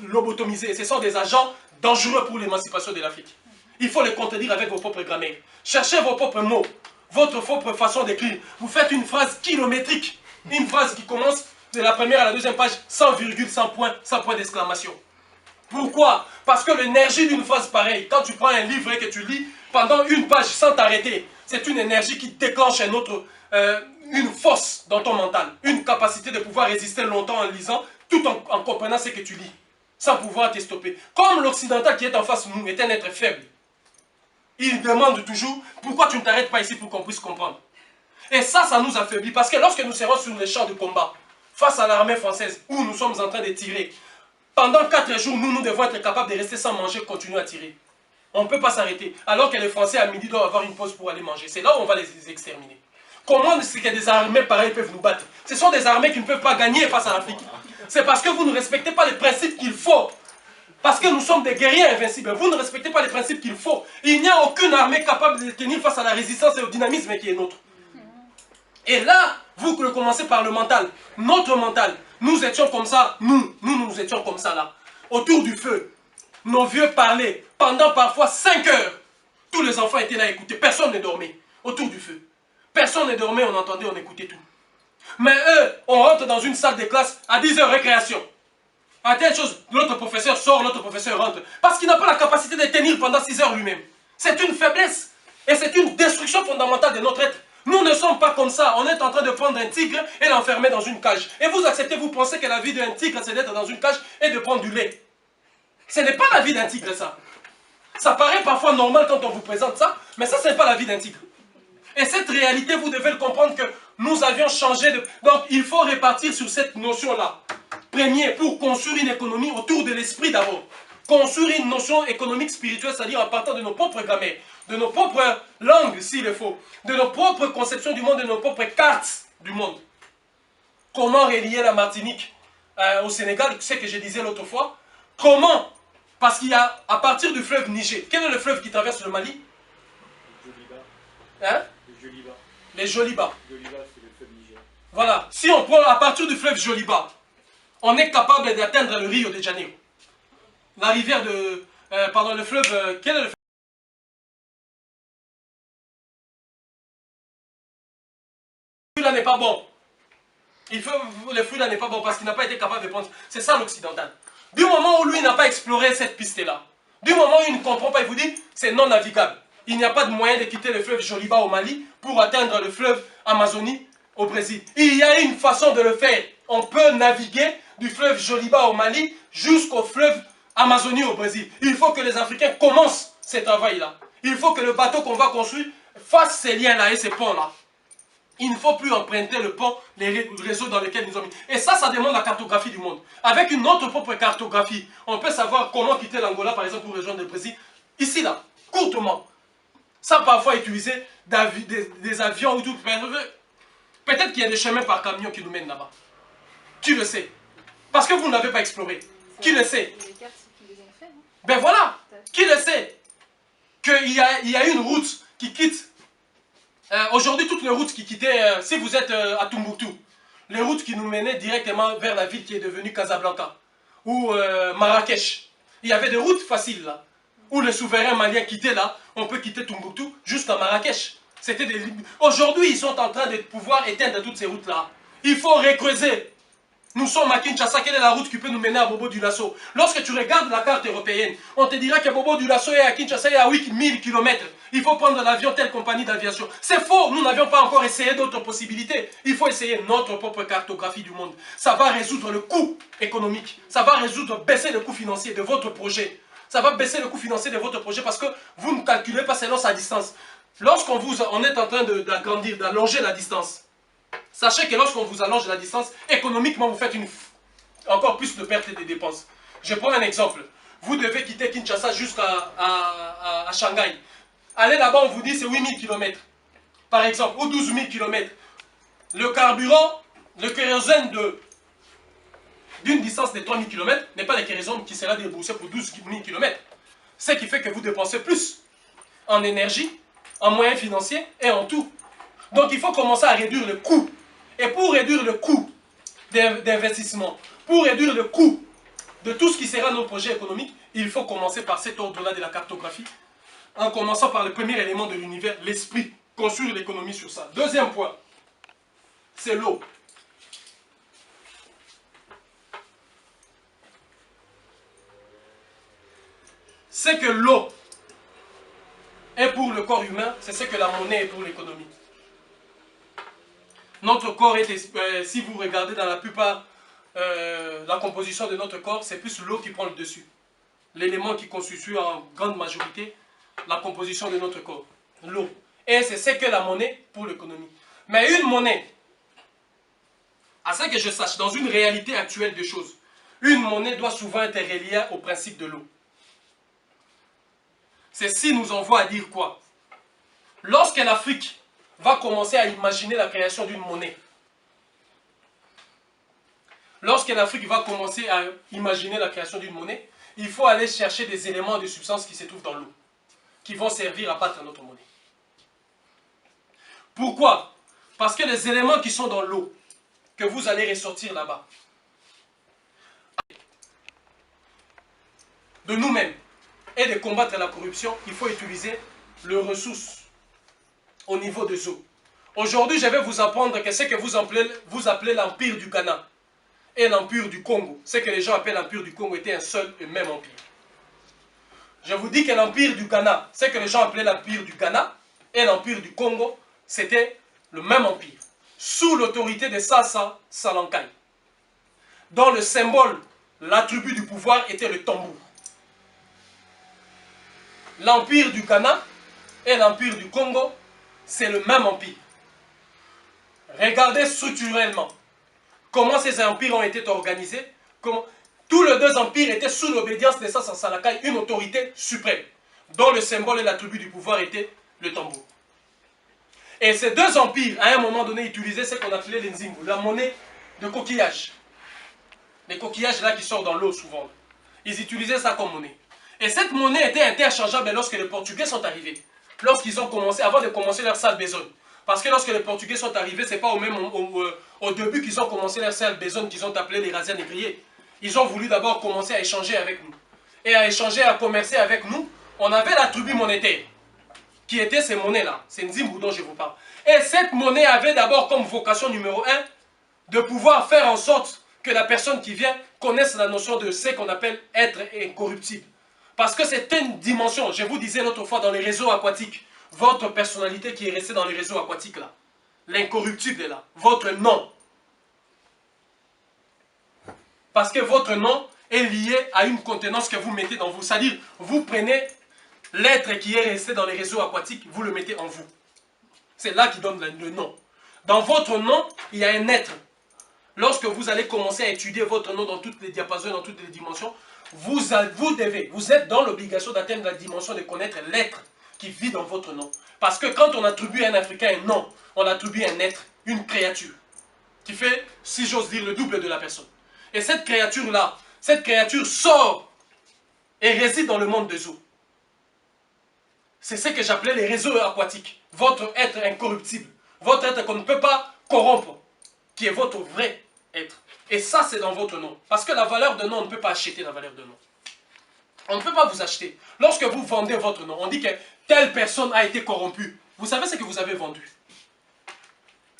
lobotomisés, ce sont des agents dangereux pour l'émancipation de l'Afrique. Il faut les contredire avec vos propres grammaires. Cherchez vos propres mots, votre propre façon d'écrire. Vous faites une phrase kilométrique, une phrase qui commence de la première à la deuxième page, sans virgule, sans point d'exclamation. Pourquoi? Parce que l'énergie d'une phrase pareille, quand tu prends un livre et que tu lis pendant une page sans t'arrêter, c'est une énergie qui déclenche une force dans ton mental, une capacité de pouvoir résister longtemps en lisant, tout en comprenant ce que tu lis, sans pouvoir te stopper. Comme l'occidental qui est en face de nous est un être faible. Il demande toujours, pourquoi tu ne t'arrêtes pas ici pour qu'on puisse comprendre. Et ça nous affaiblit, parce que lorsque nous serons sur les champs de combat, face à l'armée française, où nous sommes en train de tirer, pendant 4 jours, nous devons être capables de rester sans manger, continuer à tirer. On ne peut pas s'arrêter. Alors que les Français, à midi, doivent avoir une pause pour aller manger. C'est là où on va les exterminer. Comment est-ce que des armées pareilles peuvent nous battre? Ce sont des armées qui ne peuvent pas gagner face à l'Afrique. C'est parce que vous ne respectez pas les principes qu'il faut. Parce que nous sommes des guerriers invincibles. Vous ne respectez pas les principes qu'il faut. Il n'y a aucune armée capable de tenir face à la résistance et au dynamisme qui est nôtre. Et là, vous commencez par le mental. Notre mental. Nous étions comme ça. Nous étions comme ça là. Autour du feu. Nos vieux parlaient. Pendant parfois 5 heures. Tous les enfants étaient là à écouter. Personne ne dormait. Autour du feu. Personne ne dormait, on entendait, on écoutait tout. Mais eux, on rentre dans une salle de classe à 10 heures récréation. À telle chose, l'autre professeur sort, l'autre professeur rentre. Parce qu'il n'a pas la capacité de tenir pendant 6 heures lui-même. C'est une faiblesse. Et c'est une destruction fondamentale de notre être. Nous ne sommes pas comme ça. On est en train de prendre un tigre et l'enfermer dans une cage. Et vous acceptez, vous pensez que la vie d'un tigre, c'est d'être dans une cage et de prendre du lait. Ce n'est pas la vie d'un tigre, ça. Ça paraît parfois normal quand on vous présente ça, mais ça, ce n'est pas la vie d'un tigre. Et cette réalité, vous devez le comprendre que nous avions changé de... Donc, il faut répartir sur cette notion-là. Premier, pour construire une économie autour de l'esprit d'abord. Construire une notion économique spirituelle, c'est-à-dire en partant de nos propres grammaires, de nos propres langues, s'il le faut, de nos propres conceptions du monde, de nos propres cartes du monde. Comment relier la Martinique au Sénégal, ce que je disais l'autre fois. Comment? Parce qu'il y a, à partir du fleuve Niger, quel est le fleuve qui traverse le Mali? Hein? Les Joliba. Joliba, c'est le fleuve Niger. Voilà. Si on prend à partir du fleuve Joliba, on est capable d'atteindre le Rio de Janeiro. La rivière de... pardon, le fleuve... quel est le fleuve? Le fruit là n'est pas bon. Le fruit là n'est pas bon parce qu'il n'a pas été capable de prendre... C'est ça l'occidental. Du moment où lui n'a pas exploré cette piste-là, du moment où il ne comprend pas, il vous dit, c'est non navigable. Il n'y a pas de moyen de quitter le fleuve Joliba au Mali pour atteindre le fleuve Amazonie au Brésil. Il y a une façon de le faire. On peut naviguer du fleuve Joliba au Mali jusqu'au fleuve Amazonie au Brésil. Il faut que les Africains commencent ce travail-là. Il faut que le bateau qu'on va construire fasse ces liens-là et ces ponts-là. Il ne faut plus emprunter le pont, les réseaux dans lesquels nous sommes mis. Et ça demande la cartographie du monde. Avec une autre propre cartographie, on peut savoir comment quitter l'Angola, par exemple, pour rejoindre le Brésil. Ici, là, courtement. Sans parfois utiliser des avions ou tout. Peut-être qu'il y a des chemins par camion qui nous mènent là-bas. Qui le sait? Parce que vous ne l'avez pas exploré. Qui le sait? Les cartes qui les ont fait, non? Ben voilà. Qui le sait? Qu'il y a une route qui quitte. Aujourd'hui, toutes les routes qui quittaient, si vous êtes à Tombouctou, les routes qui nous menaient directement vers la ville qui est devenue Casablanca ou Marrakech, il y avait des routes faciles là, où les souverains maliens quittaient là, on peut quitter Tombouctou jusqu'à Marrakech. Aujourd'hui, ils sont en train de pouvoir éteindre toutes ces routes là. Il faut recreuser. Nous sommes à Kinshasa, quelle est la route qui peut nous mener à Bobo Dioulasso? Lorsque tu regardes la carte européenne, on te dira que Bobo Dioulasso est à Kinshasa et à 8000 km. Il faut prendre l'avion, telle compagnie d'aviation. C'est faux, nous n'avions pas encore essayé d'autres possibilités. Il faut essayer notre propre cartographie du monde. Ça va résoudre le coût économique. Ça va baisser le coût financier de votre projet. Ça va baisser le coût financier de votre projet parce que vous ne calculez pas selon sa distance. Lorsqu'on est en train d'agrandir, d'allonger la distance, sachez que lorsqu'on vous allonge la distance, économiquement, vous faites encore plus de pertes et de dépenses. Je prends un exemple. Vous devez quitter Kinshasa jusqu'à Shanghai. Allez là-bas, on vous dit c'est 8000 km. Par exemple, ou 12 000 km. Le carburant, le kérosène d'une distance de 3000 km n'est pas le kérosène qui sera déboursé pour 12 000 km. Ce qui fait que vous dépensez plus en énergie, en moyens financiers et en tout. Donc il faut commencer à réduire le coût. Et pour réduire le coût d'investissement, pour réduire le coût de tout ce qui sera nos projets économiques, il faut commencer par cet ordre-là de la cartographie, en commençant par le premier élément de l'univers, l'esprit. Construire l'économie sur ça. Deuxième point, c'est l'eau. C'est que l'eau est pour le corps humain, c'est ce que la monnaie est pour l'économie. Notre corps est, si vous regardez dans la plupart, la composition de notre corps, c'est plus l'eau qui prend le dessus. L'élément qui constitue en grande majorité la composition de notre corps, l'eau. Et c'est ce que la monnaie pour l'économie. Mais une monnaie, à ce que je sache, dans une réalité actuelle des choses, une monnaie doit souvent être reliée au principe de l'eau. Ceci nous envoie à dire quoi? Lorsque l'Afrique va commencer à imaginer la création d'une monnaie, lorsque l'Afrique va commencer à imaginer la création d'une monnaie, il faut aller chercher des éléments de substance qui se trouvent dans l'eau, qui vont servir à battre notre monnaie. Pourquoi? Parce que les éléments qui sont dans l'eau, que vous allez ressortir là-bas, de nous-mêmes, et de combattre la corruption, il faut utiliser les ressources au niveau des eaux. Aujourd'hui, je vais vous apprendre que ce que vous appelez l'Empire du Ghana et l'Empire du Congo, ce que les gens appellent l'Empire du Congo, était un seul et même empire. Je vous dis que l'Empire du Ghana, ce que les gens appelaient l'Empire du Ghana et l'Empire du Congo, c'était le même empire, sous l'autorité de Sasa Salankai, dont le symbole, l'attribut du pouvoir était le tambour. L'Empire du Ghana et l'Empire du Congo, c'est le même empire. Regardez structurellement comment ces empires ont été organisés. Tous les deux empires étaient sous l'obédience de Sasa Salankai, une autorité suprême, dont le symbole et l'attribut du pouvoir était le tambour. Et ces deux empires, à un moment donné, utilisaient ce qu'on appelait l'enzimbu, la monnaie de coquillage. Les coquillages là qui sortent dans l'eau souvent. Ils utilisaient ça comme monnaie. Et cette monnaie était interchangeable lorsque les Portugais sont arrivés. Lorsqu'ils ont commencé, avant de commencer leur sale besogne. Parce que lorsque les Portugais sont arrivés, ce n'est pas au début qu'ils ont commencé leur sale besogne qu'ils ont appelé les razzias négriers. Ils ont voulu d'abord commencer à échanger avec nous. Et à échanger, à commercer avec nous, on avait l'attribut monétaire. Qui était ces monnaies-là. C'est Nzimbu dont je vous parle. Et cette monnaie avait d'abord comme vocation numéro 1 de pouvoir faire en sorte que la personne qui vient connaisse la notion de ce qu'on appelle être incorruptible. Parce que c'est une dimension, je vous disais l'autre fois dans les réseaux aquatiques, votre personnalité qui est restée dans les réseaux aquatiques là, l'incorruptible est là, votre nom. Parce que votre nom est lié à une contenance que vous mettez dans vous. C'est-à-dire, vous prenez l'être qui est resté dans les réseaux aquatiques, vous le mettez en vous. C'est là qui donne le nom. Dans votre nom, il y a un être. Lorsque vous allez commencer à étudier votre nom dans toutes les diapasons, dans toutes les dimensions, vous êtes dans l'obligation d'atteindre la dimension de connaître l'être qui vit dans votre nom. Parce que quand on attribue à un Africain un nom, on attribue un être, une créature, qui fait, si j'ose dire, le double de la personne. Et cette créature-là, cette créature sort et réside dans le monde des eaux. C'est ce que j'appelais les réseaux aquatiques. Votre être incorruptible, votre être qu'on ne peut pas corrompre, qui est votre vrai être. Et ça, c'est dans votre nom. Parce que la valeur de nom, on ne peut pas acheter la valeur de nom. On ne peut pas vous acheter. Lorsque vous vendez votre nom, on dit que telle personne a été corrompue. Vous savez ce que vous avez vendu.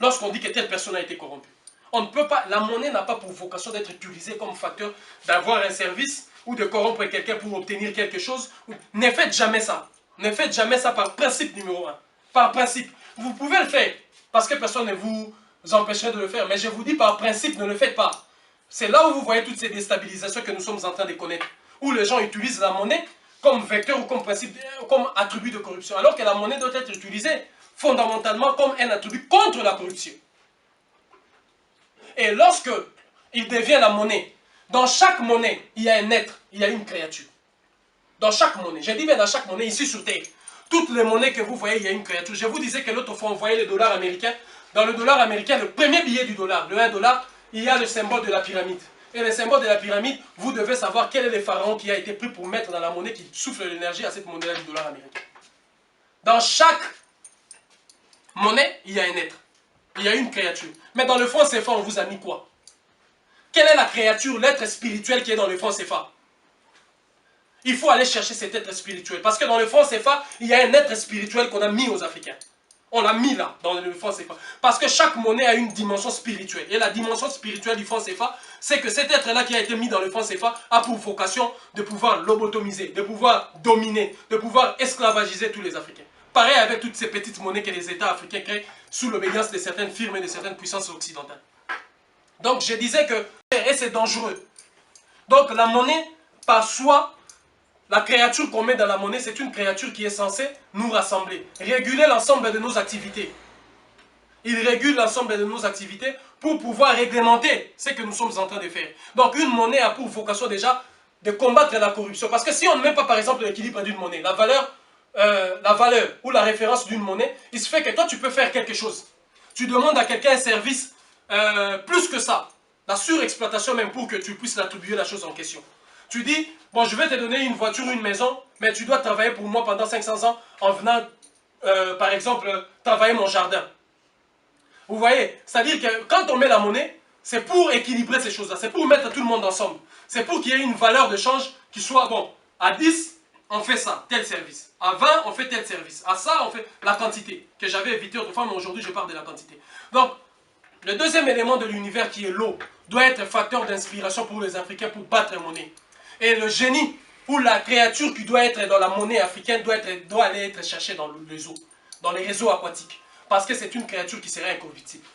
Lorsqu'on dit que telle personne a été corrompue. On ne peut pas, la monnaie n'a pas pour vocation d'être utilisée comme facteur d'avoir un service ou de corrompre quelqu'un pour obtenir quelque chose. Ne faites jamais ça. Ne faites jamais ça par principe numéro 1. Par principe. Vous pouvez le faire parce que personne ne vous empêcherait de le faire. Mais je vous dis par principe, ne le faites pas. C'est là où vous voyez toutes ces déstabilisations que nous sommes en train de connaître. Où les gens utilisent la monnaie comme vecteur ou comme principe, comme attribut de corruption. Alors que la monnaie doit être utilisée fondamentalement comme un attribut contre la corruption. Et lorsque il devient la monnaie, dans chaque monnaie, il y a un être, il y a une créature. Dans chaque monnaie, je dis bien dans chaque monnaie, ici sur Terre, toutes les monnaies que vous voyez, il y a une créature. Je vous disais que l'autre fois, on voyait le dollar américain. Dans le dollar américain, le premier billet du dollar, le 1 dollar, il y a le symbole de la pyramide. Et le symbole de la pyramide, vous devez savoir quel est le pharaon qui a été pris pour mettre dans la monnaie qui souffle l'énergie à cette monnaie-là du dollar américain. Dans chaque monnaie, il y a un être. Il y a une créature. Mais dans le franc CFA, on vous a mis quoi? Quelle est la créature, l'être spirituel qui est dans le franc CFA? Il faut aller chercher cet être spirituel. Parce que dans le franc CFA, il y a un être spirituel qu'on a mis aux Africains. On l'a mis là, dans le franc CFA. Parce que chaque monnaie a une dimension spirituelle. Et la dimension spirituelle du franc CFA, c'est que cet être-là qui a été mis dans le franc CFA a pour vocation de pouvoir lobotomiser, de pouvoir dominer, de pouvoir esclavagiser tous les Africains. Pareil avec toutes ces petites monnaies que les États africains créent sous l'obéissance de certaines firmes et de certaines puissances occidentales. Donc je disais que c'est dangereux. Donc la monnaie, par soi, la créature qu'on met dans la monnaie, c'est une créature qui est censée nous rassembler, réguler l'ensemble de nos activités. Il régule l'ensemble de nos activités pour pouvoir réglementer ce que nous sommes en train de faire. Donc une monnaie a pour vocation déjà de combattre la corruption. Parce que si on ne met pas par exemple l'équilibre d'une monnaie, la valeur ou la référence d'une monnaie, il se fait que toi tu peux faire quelque chose. Tu demandes à quelqu'un un service plus que ça, la surexploitation même pour que tu puisses l'attribuer la chose en question. Tu dis, bon je vais te donner une voiture, une maison, mais tu dois travailler pour moi pendant 500 ans en venant par exemple travailler mon jardin. Vous voyez, c'est-à-dire que quand on met la monnaie, c'est pour équilibrer ces choses-là, c'est pour mettre tout le monde ensemble. C'est pour qu'il y ait une valeur de change qui soit, bon, à 10, on fait ça, tel service. À 20, on fait tel service. À ça, on fait la quantité, que j'avais évité autrefois, mais aujourd'hui, je parle de la quantité. Donc, le deuxième élément de l'univers qui est l'eau, doit être facteur d'inspiration pour les Africains pour battre la monnaie. Et le génie, ou la créature qui doit être dans la monnaie africaine, doit aller être cherchée dans les eaux, dans les réseaux aquatiques. Parce que c'est une créature qui serait incorruptible.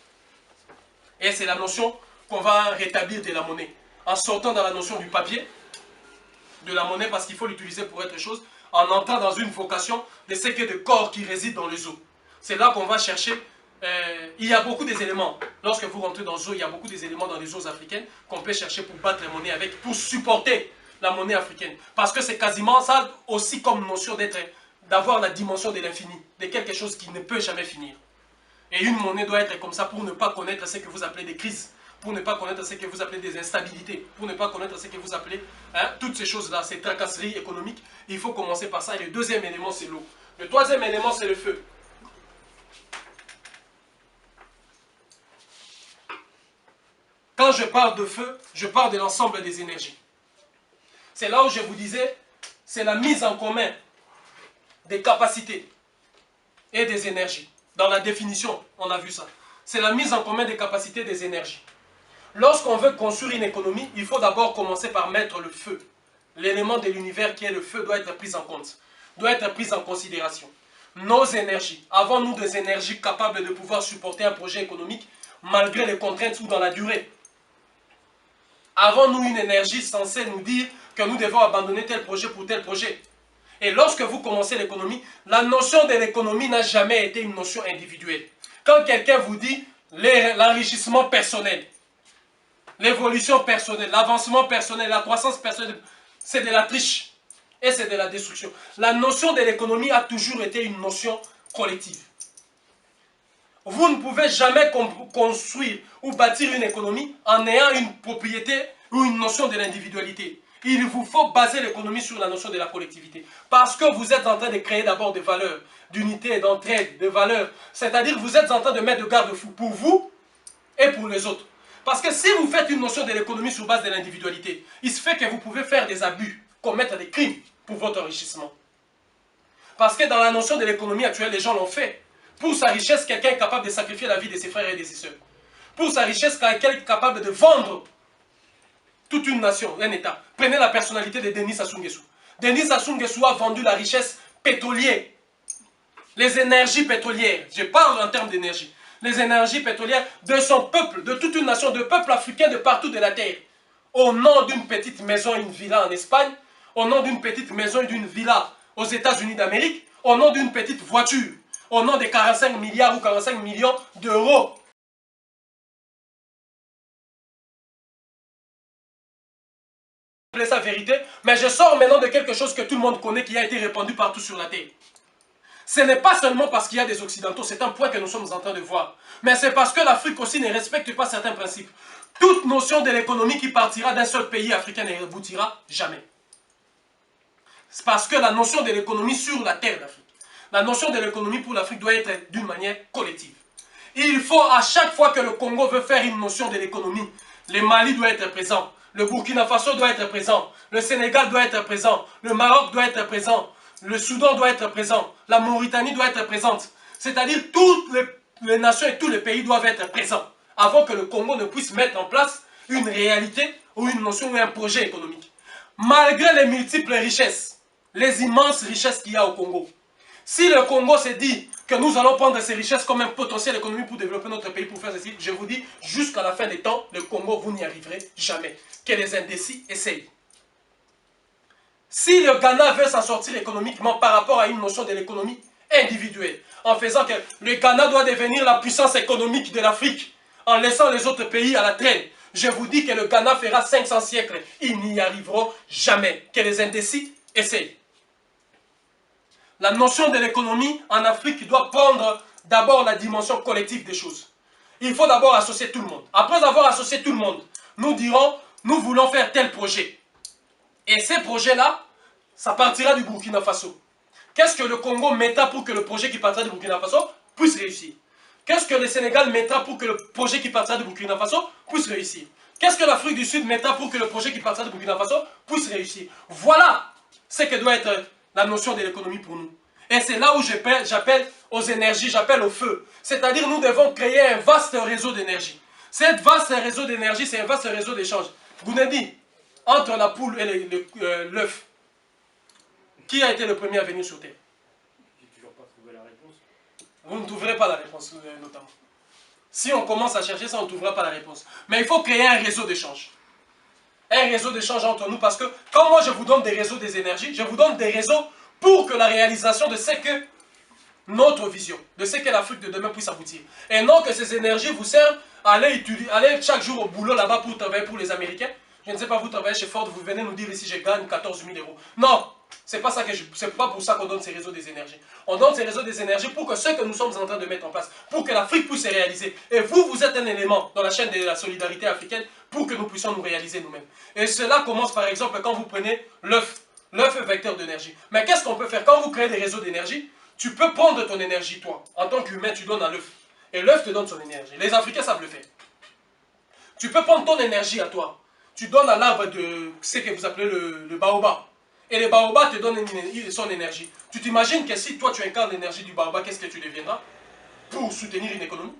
Et c'est la notion qu'on va rétablir de la monnaie. En sortant dans la notion du papier, de la monnaie, parce qu'il faut l'utiliser pour être chose, en entrant dans une vocation de ce que de corps qui résident dans les eaux. C'est là qu'on va chercher. Il y a beaucoup des éléments. Lorsque vous rentrez dans les eaux, il y a beaucoup des éléments dans les eaux africaines qu'on peut chercher pour battre la monnaie avec, pour supporter la monnaie africaine. Parce que c'est quasiment ça aussi comme notion d'avoir la dimension de l'infini, de quelque chose qui ne peut jamais finir. Et une monnaie doit être comme ça pour ne pas connaître ce que vous appelez des crises, pour ne pas connaître ce que vous appelez des instabilités, pour ne pas connaître ce que vous appelez toutes ces choses-là, ces tracasseries économiques. Il faut commencer par ça. Et le deuxième élément, c'est l'eau. Le troisième élément, c'est le feu. Quand je parle de feu, je parle de l'ensemble des énergies. C'est là où je vous disais, c'est la mise en commun des capacités et des énergies. Dans la définition, on a vu ça. C'est la mise en commun des capacités et des énergies. Lorsqu'on veut construire une économie, il faut d'abord commencer par mettre le feu. L'élément de l'univers qui est le feu doit être pris en compte, doit être pris en considération. Nos énergies, avons-nous des énergies capables de pouvoir supporter un projet économique malgré les contraintes ou dans la durée? Avons-nous une énergie censée nous dire que nous devons abandonner tel projet pour tel projet? Et lorsque vous commencez l'économie, la notion de l'économie n'a jamais été une notion individuelle. Quand quelqu'un vous dit l'enrichissement personnel, l'évolution personnelle, l'avancement personnel, la croissance personnelle, c'est de la triche et c'est de la destruction. La notion de l'économie a toujours été une notion collective. Vous ne pouvez jamais construire ou bâtir une économie en ayant une propriété ou une notion de l'individualité. Il vous faut baser l'économie sur la notion de la collectivité. Parce que vous êtes en train de créer d'abord des valeurs, d'unité, d'entraide, de valeurs. C'est-à-dire que vous êtes en train de mettre de garde-fous pour vous et pour les autres. Parce que si vous faites une notion de l'économie sur base de l'individualité, il se fait que vous pouvez faire des abus, commettre des crimes pour votre enrichissement. Parce que dans la notion de l'économie actuelle, les gens l'ont fait. Pour sa richesse, quelqu'un est capable de sacrifier la vie de ses frères et de ses sœurs. Pour sa richesse, quelqu'un est capable de vendre toute une nation, un État. Prenez la personnalité de Denis Sassou Nguesso. Denis Sassou Nguesso a vendu la richesse pétrolière, les énergies pétrolières. Je parle en termes d'énergie. Les énergies pétrolières de son peuple, de toute une nation, de peuples africains de partout de la terre. Au nom d'une petite maison, une villa en Espagne, au nom d'une petite maison et d'une villa aux États-Unis d'Amérique, au nom d'une petite voiture, au nom de 45 milliards ou 45 millions d'euros. C'est sa vérité, mais je sors maintenant de quelque chose que tout le monde connaît, qui a été répandu partout sur la terre. Ce n'est pas seulement parce qu'il y a des Occidentaux, c'est un point que nous sommes en train de voir. Mais c'est parce que l'Afrique aussi ne respecte pas certains principes. Toute notion de l'économie qui partira d'un seul pays africain ne aboutira jamais. C'est parce que la notion de l'économie sur la terre d'Afrique, la notion de l'économie pour l'Afrique doit être d'une manière collective. Il faut à chaque fois que le Congo veut faire une notion de l'économie, le Mali doit être présent, le Burkina Faso doit être présent, le Sénégal doit être présent, le Maroc doit être présent, le Soudan doit être présent, la Mauritanie doit être présente. C'est-à-dire toutes les nations et tous les pays doivent être présents avant que le Congo ne puisse mettre en place une réalité ou une notion ou un projet économique. Malgré les multiples richesses, les immenses richesses qu'il y a au Congo, Si le Congo s'est dit que nous allons prendre ces richesses comme un potentiel économique pour développer notre pays, pour faire ceci, je vous dis, jusqu'à la fin des temps, le Congo, vous n'y arriverez jamais. Que les indécis essayent. Si le Ghana veut s'en sortir économiquement par rapport à une notion de l'économie individuelle, en faisant que le Ghana doit devenir la puissance économique de l'Afrique, en laissant les autres pays à la traîne, je vous dis que le Ghana fera 500 siècles. Ils n'y arriveront jamais. Que les indécis essayent. La notion de l'économie en Afrique doit prendre d'abord la dimension collective des choses. Il faut d'abord associer tout le monde. Après avoir associé tout le monde, nous dirons, nous voulons faire tel projet. Et ces projets-là, ça partira du Burkina Faso. Qu'est-ce que le Congo mettra pour que le projet qui partira du Burkina Faso puisse réussir? Qu'est-ce que le Sénégal mettra pour que le projet qui partira du Burkina Faso puisse réussir? Qu'est-ce que l'Afrique du Sud mettra pour que le projet qui partira du Burkina Faso puisse réussir? Voilà ce que doit être la notion de l'économie pour nous. Et c'est là où j'appelle aux énergies, j'appelle au feu. C'est-à-dire nous devons créer un vaste réseau d'énergie. Cet vaste réseau d'énergie, c'est un vaste réseau d'échange. Gounedi, entre la poule et l'œuf, qui a été le premier à venir sur Terre? J'ai toujours pas trouvé la réponse. Vous ne trouverez pas la réponse, notamment. Si on commence à chercher ça, on ne trouvera pas la réponse. Mais il faut créer un réseau d'échange. Un réseau d'échange entre nous, parce que quand moi je vous donne des réseaux des énergies, je vous donne des réseaux pour que la réalisation de ce que notre vision, de ce que l'Afrique de demain puisse aboutir. Et non que ces énergies vous servent à aller chaque jour au boulot là-bas pour travailler pour les Américains. Je ne sais pas, vous travaillez chez Ford, vous venez nous dire ici je gagne 14 000 euros. Non, c'est pas pour ça qu'on donne ces réseaux des énergies. On donne ces réseaux des énergies pour que ce que nous sommes en train de mettre en place, pour que l'Afrique puisse se réaliser. Et vous êtes un élément dans la chaîne de la solidarité africaine pour que nous puissions nous réaliser nous-mêmes. Et cela commence par exemple quand vous prenez l'œuf. L'œuf est vecteur d'énergie. Mais qu'est-ce qu'on peut faire? Quand vous créez des réseaux d'énergie, tu peux prendre ton énergie, toi. En tant qu'humain, tu donnes à l'œuf. Et l'œuf te donne son énergie. Les Africains savent le faire. Tu peux prendre ton énergie à toi. Tu donnes à l'arbre de ce que vous appelez le baobab. Et le baobab te donne son énergie. Tu t'imagines que si toi tu incarnes l'énergie du baobab, qu'est-ce que tu deviendras pour soutenir une économie?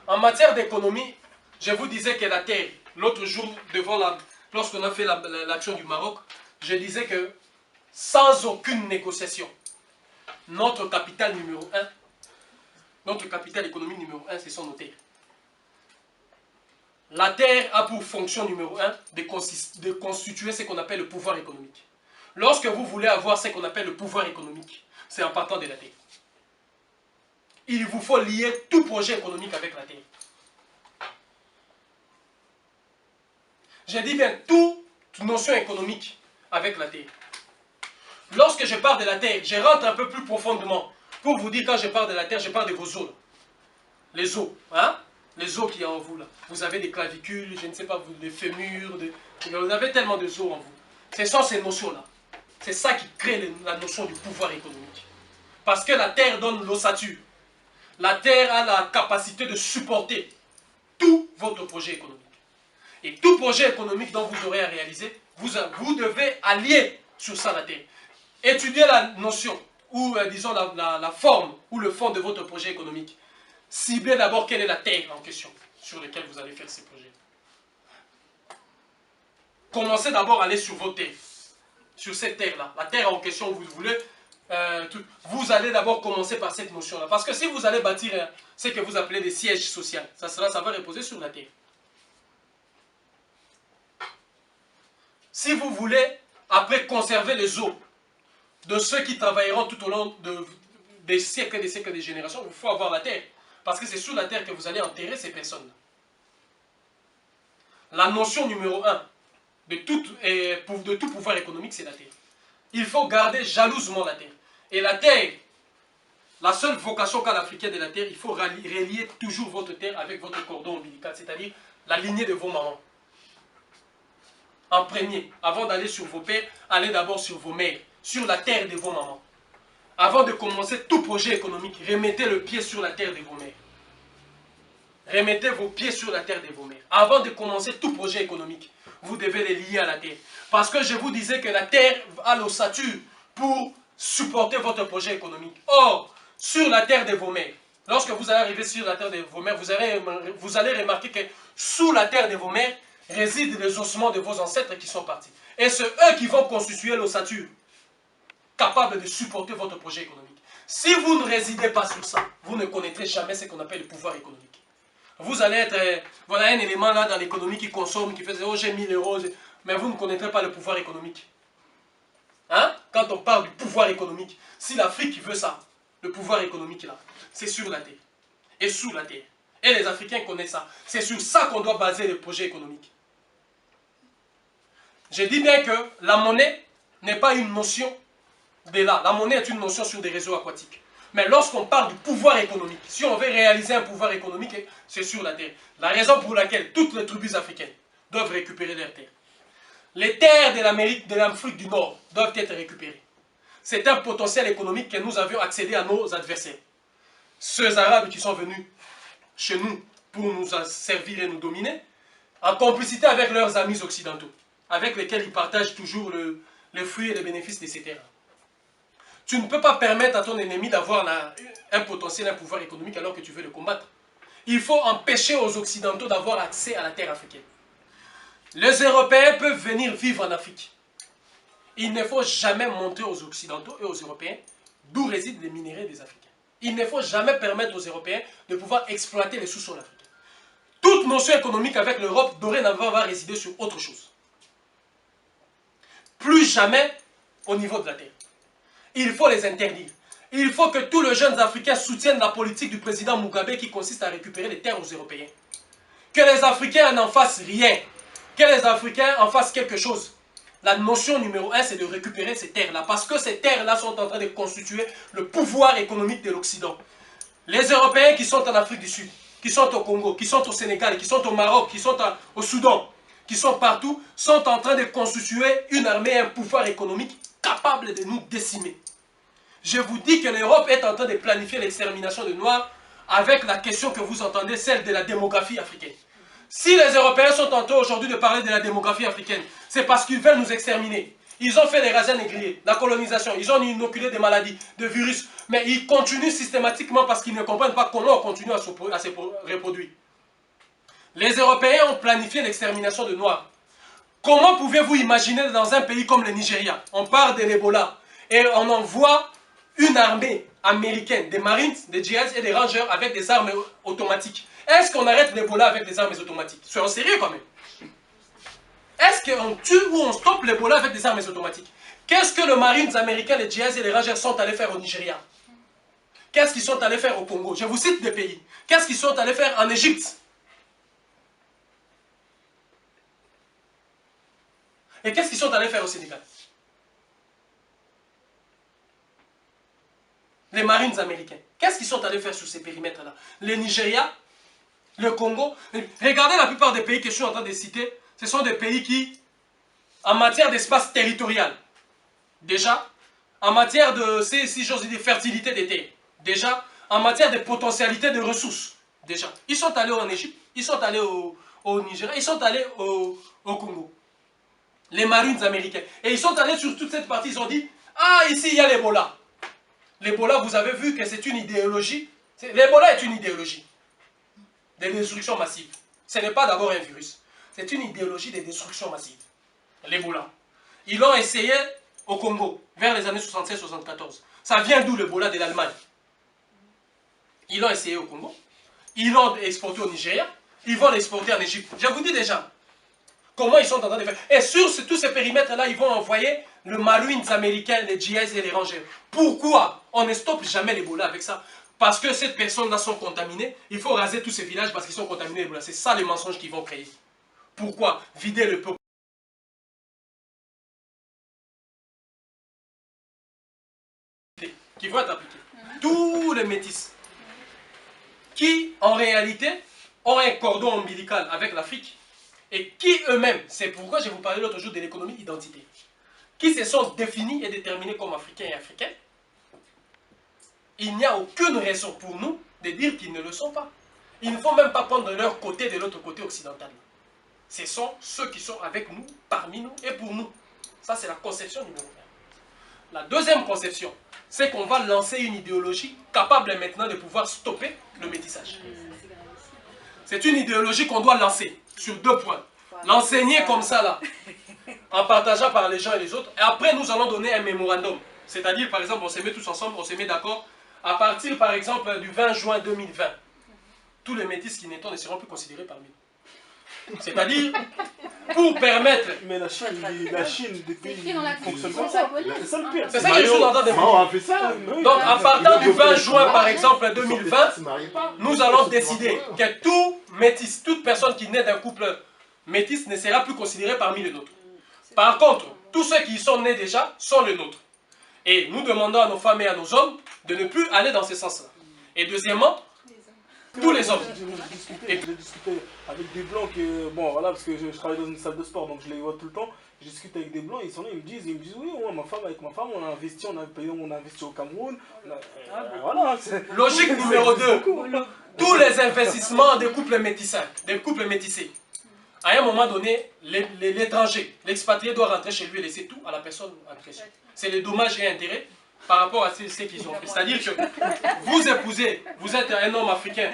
En matière d'économie, je vous disais que la terre, l'autre jour, lorsqu'on a fait l'action du Maroc, je disais que sans aucune négociation, notre capital numéro 1, notre capital économique numéro 1, ce sont nos terres. La terre a pour fonction numéro 1 de constituer ce qu'on appelle le pouvoir économique. Lorsque vous voulez avoir ce qu'on appelle le pouvoir économique, c'est en partant de la terre. Il vous faut lier tout projet économique avec la terre. J'ai dit bien toute notion économique avec la terre. Lorsque je parle de la terre, je rentre un peu plus profondément. Pour vous dire, quand je parle de la terre, je parle de vos os. Les os, hein? Les os qui sont en vous là. Vous avez des clavicules, je ne sais pas, des fémurs, vous avez tellement de os en vous. Ce sont ces notions-là. C'est ça qui crée la notion du pouvoir économique. Parce que la terre donne l'ossature. La terre a la capacité de supporter tout votre projet économique. Et tout projet économique dont vous aurez à réaliser, vous devez allier sur ça la terre. Étudiez la notion, ou disons la forme, ou le fond de votre projet économique. Ciblez d'abord quelle est la terre en question sur laquelle vous allez faire ces projets. Commencez d'abord à aller sur vos terres, sur cette terre-là. La terre en question où vous voulez, vous allez d'abord commencer par cette notion-là. Parce que si vous allez bâtir ce que vous appelez des sièges sociaux, ça va reposer sur la terre. Si vous voulez, après, conserver les os de ceux qui travailleront tout au long des siècles et des siècles des générations, il faut avoir la terre. Parce que c'est sur la terre que vous allez enterrer ces personnes. La notion numéro 1 de tout pouvoir économique, c'est la terre. Il faut garder jalousement la terre. Et la terre, la seule vocation qu'a l'Africain de la terre, il faut relier toujours votre terre avec votre cordon ombilical, c'est-à-dire la lignée de vos mamans. En premier, avant d'aller sur vos pères, allez d'abord sur vos mères, sur la terre de vos mamans. Avant de commencer tout projet économique, remettez le pied sur la terre de vos mères. Remettez vos pieds sur la terre de vos mères. Avant de commencer tout projet économique, vous devez les lier à la terre. Parce que je vous disais que la terre a l'ossature pour supporter votre projet économique. Or, sur la terre de vos mères, Lorsque vous allez arriver sur la terre de vos mères, vous allez remarquer que sous la terre de vos mères résident les ossements de vos ancêtres qui sont partis. Et c'est eux qui vont constituer l'ossature capable de supporter votre projet économique. Si vous ne résidez pas sur ça, vous ne connaîtrez jamais ce qu'on appelle le pouvoir économique. Vous allez être, voilà un élément là dans l'économie qui consomme, qui fait « oh j'ai 1000 euros », mais vous ne connaîtrez pas le pouvoir économique. Hein? Quand on parle du pouvoir économique, si l'Afrique veut ça, le pouvoir économique là, c'est sur la terre et sous la terre. Et les Africains connaissent ça. C'est sur ça qu'on doit baser les projets économiques. Je dis bien que la monnaie n'est pas une notion de là. La monnaie est une notion sur des réseaux aquatiques. Mais lorsqu'on parle du pouvoir économique, si on veut réaliser un pouvoir économique, c'est sur la terre. La raison pour laquelle toutes les tribus africaines doivent récupérer leurs terres. Les terres de l'Afrique du Nord doivent être récupérées. C'est un potentiel économique que nous avions accédé à nos adversaires. Ceux Arabes qui sont venus chez nous pour nous servir et nous dominer, en complicité avec leurs amis occidentaux, avec lesquels ils partagent toujours le fruit et les bénéfices de ces terres. Tu ne peux pas permettre à ton ennemi d'avoir un potentiel, un pouvoir économique alors que tu veux le combattre. Il faut empêcher aux Occidentaux d'avoir accès à la terre africaine. Les Européens peuvent venir vivre en Afrique. Il ne faut jamais montrer aux Occidentaux et aux Européens d'où résident les minéraux des Africains. Il ne faut jamais permettre aux Européens de pouvoir exploiter les sous-sols africains. Toute notion économique avec l'Europe dorénavant va résider sur autre chose. Plus jamais au niveau de la terre. Il faut les interdire. Il faut que tous les jeunes Africains soutiennent la politique du président Mugabe qui consiste à récupérer les terres aux Européens. Que les Africains n'en fassent rien. Que les Africains en fassent quelque chose. La notion numéro 1, c'est de récupérer ces terres-là. Parce que ces terres-là sont en train de constituer le pouvoir économique de l'Occident. Les Européens qui sont en Afrique du Sud, qui sont au Congo, qui sont au Sénégal, qui sont au Maroc, qui sont au Soudan, qui sont partout, sont en train de constituer une armée, un pouvoir économique capable de nous décimer. Je vous dis que l'Europe est en train de planifier l'extermination des Noirs avec la question que vous entendez, celle de la démographie africaine. Si les Européens sont en train aujourd'hui de parler de la démographie africaine, c'est parce qu'ils veulent nous exterminer. Ils ont fait les razzias négriers, la colonisation, ils ont inoculé des maladies, des virus, mais ils continuent systématiquement parce qu'ils ne comprennent pas comment on continue à se reproduire. Les Européens ont planifié l'extermination des Noirs. Comment pouvez-vous imaginer dans un pays comme le Nigeria, on parle de l'Ebola, et on envoie une armée américaine, des Marines, des GIs et des Rangers avec des armes automatiques. Est-ce qu'on arrête l'Ebola avec des armes automatiques? Soyons sérieux quand même. Est-ce qu'on tue ou on stoppe l'Ebola avec des armes automatiques? Qu'est-ce que les Marines américains, les GIs et les Rangers sont allés faire au Nigeria? Qu'est-ce qu'ils sont allés faire au Congo? Je vous cite des pays. Qu'est-ce qu'ils sont allés faire en Égypte? Et qu'est-ce qu'ils sont allés faire au Sénégal? Les Marines américains. Qu'est-ce qu'ils sont allés faire sur ces périmètres-là? Le Nigeria, le Congo. Regardez la plupart des pays que je suis en train de citer. Ce sont des pays qui, en matière d'espace territorial, déjà, en matière de, si j'ose dire, fertilité des terres, déjà, en matière de potentialité de ressources, déjà. Ils sont allés en Égypte, ils sont allés au Nigeria, ils sont allés au Congo. Les Marines américains. Et ils sont allés sur toute cette partie, ils ont dit, ah, ici, il y a l'Ebola. L'Ebola, vous avez vu que c'est une idéologie. L'Ebola est une idéologie de destruction massive. Ce n'est pas d'abord un virus. C'est une idéologie de destruction massive. L'Ebola. Ils l'ont essayé au Congo, vers les années 76-74. Ça vient d'où l'Ebola? De l'Allemagne. Ils l'ont essayé au Congo. Ils l'ont exporté au Nigeria. Ils vont l'exporter en Égypte. Je vous dis déjà comment ils sont en train de faire. Et sur tous ces périmètres-là, ils vont envoyer le Marines américain, les GIs et les Rangers. Pourquoi on ne stoppe jamais l'Ebola avec ça? Parce que ces personnes-là sont contaminées. Il faut raser tous ces villages parce qu'ils sont contaminés l'Ebola. C'est ça les mensonges qu'ils vont créer. Pourquoi? Vider le peuple. Qui vont être appliqués. Tous les métis. Qui, en réalité, ont un cordon ombilical avec l'Afrique. Et qui eux-mêmes, c'est pourquoi je vous parlais l'autre jour de l'économie identitaire, qui se sont définis et déterminés comme Africains et Africaines. Il n'y a aucune raison pour nous de dire qu'ils ne le sont pas. Il ne faut même pas prendre de leur côté, de l'autre côté occidental. Ce sont ceux qui sont avec nous, parmi nous et pour nous. Ça, c'est la conception numéro 1. La deuxième conception, c'est qu'on va lancer une idéologie capable maintenant de pouvoir stopper le métissage. C'est une idéologie qu'on doit lancer sur 2 points. L'enseigner comme ça là, en partageant par les gens et les autres. Et après, nous allons donner un mémorandum. C'est-à-dire, par exemple, on se met tous ensemble, on se met d'accord. À partir, par exemple, du 20 juin 2020, tous les métis qui naîtront ne seront plus considérés parmi nous. C'est-à-dire, pour permettre... Mais la Chine, des pays, écrit dans la fonctionne Constitution comme ça. C'est ça le pire. C'est ça que je suis en train de Mao dire. a fait ça. Donc, à partir du 20 juin, par exemple, 2020, Se mariait pas. nous allons décider que tout métis, toute personne qui naît d'un couple métis ne sera plus considérée parmi les nôtres. Par contre, tous ceux qui y sont nés déjà sont les nôtres. Et nous demandons à nos femmes et à nos hommes de ne plus aller dans ce sens-là. Et deuxièmement, tous les hommes. J'ai discuté avec des blancs que, bon voilà, parce que je travaille dans une salle de sport, donc je les vois tout le temps. Je discute avec des blancs, ils sont là, ils me disent oui, ouais, avec ma femme, on a investi, on a investi au Cameroun. Voilà. Logique numéro 2. Tous les investissements des couples métissés. À un moment donné, l'étranger, l'expatrié doit rentrer chez lui et laisser tout à la personne entrée chez lui. C'est les dommages et intérêts par rapport à ce qu'ils ont fait. C'est-à-dire que vous épousez, vous êtes un homme africain,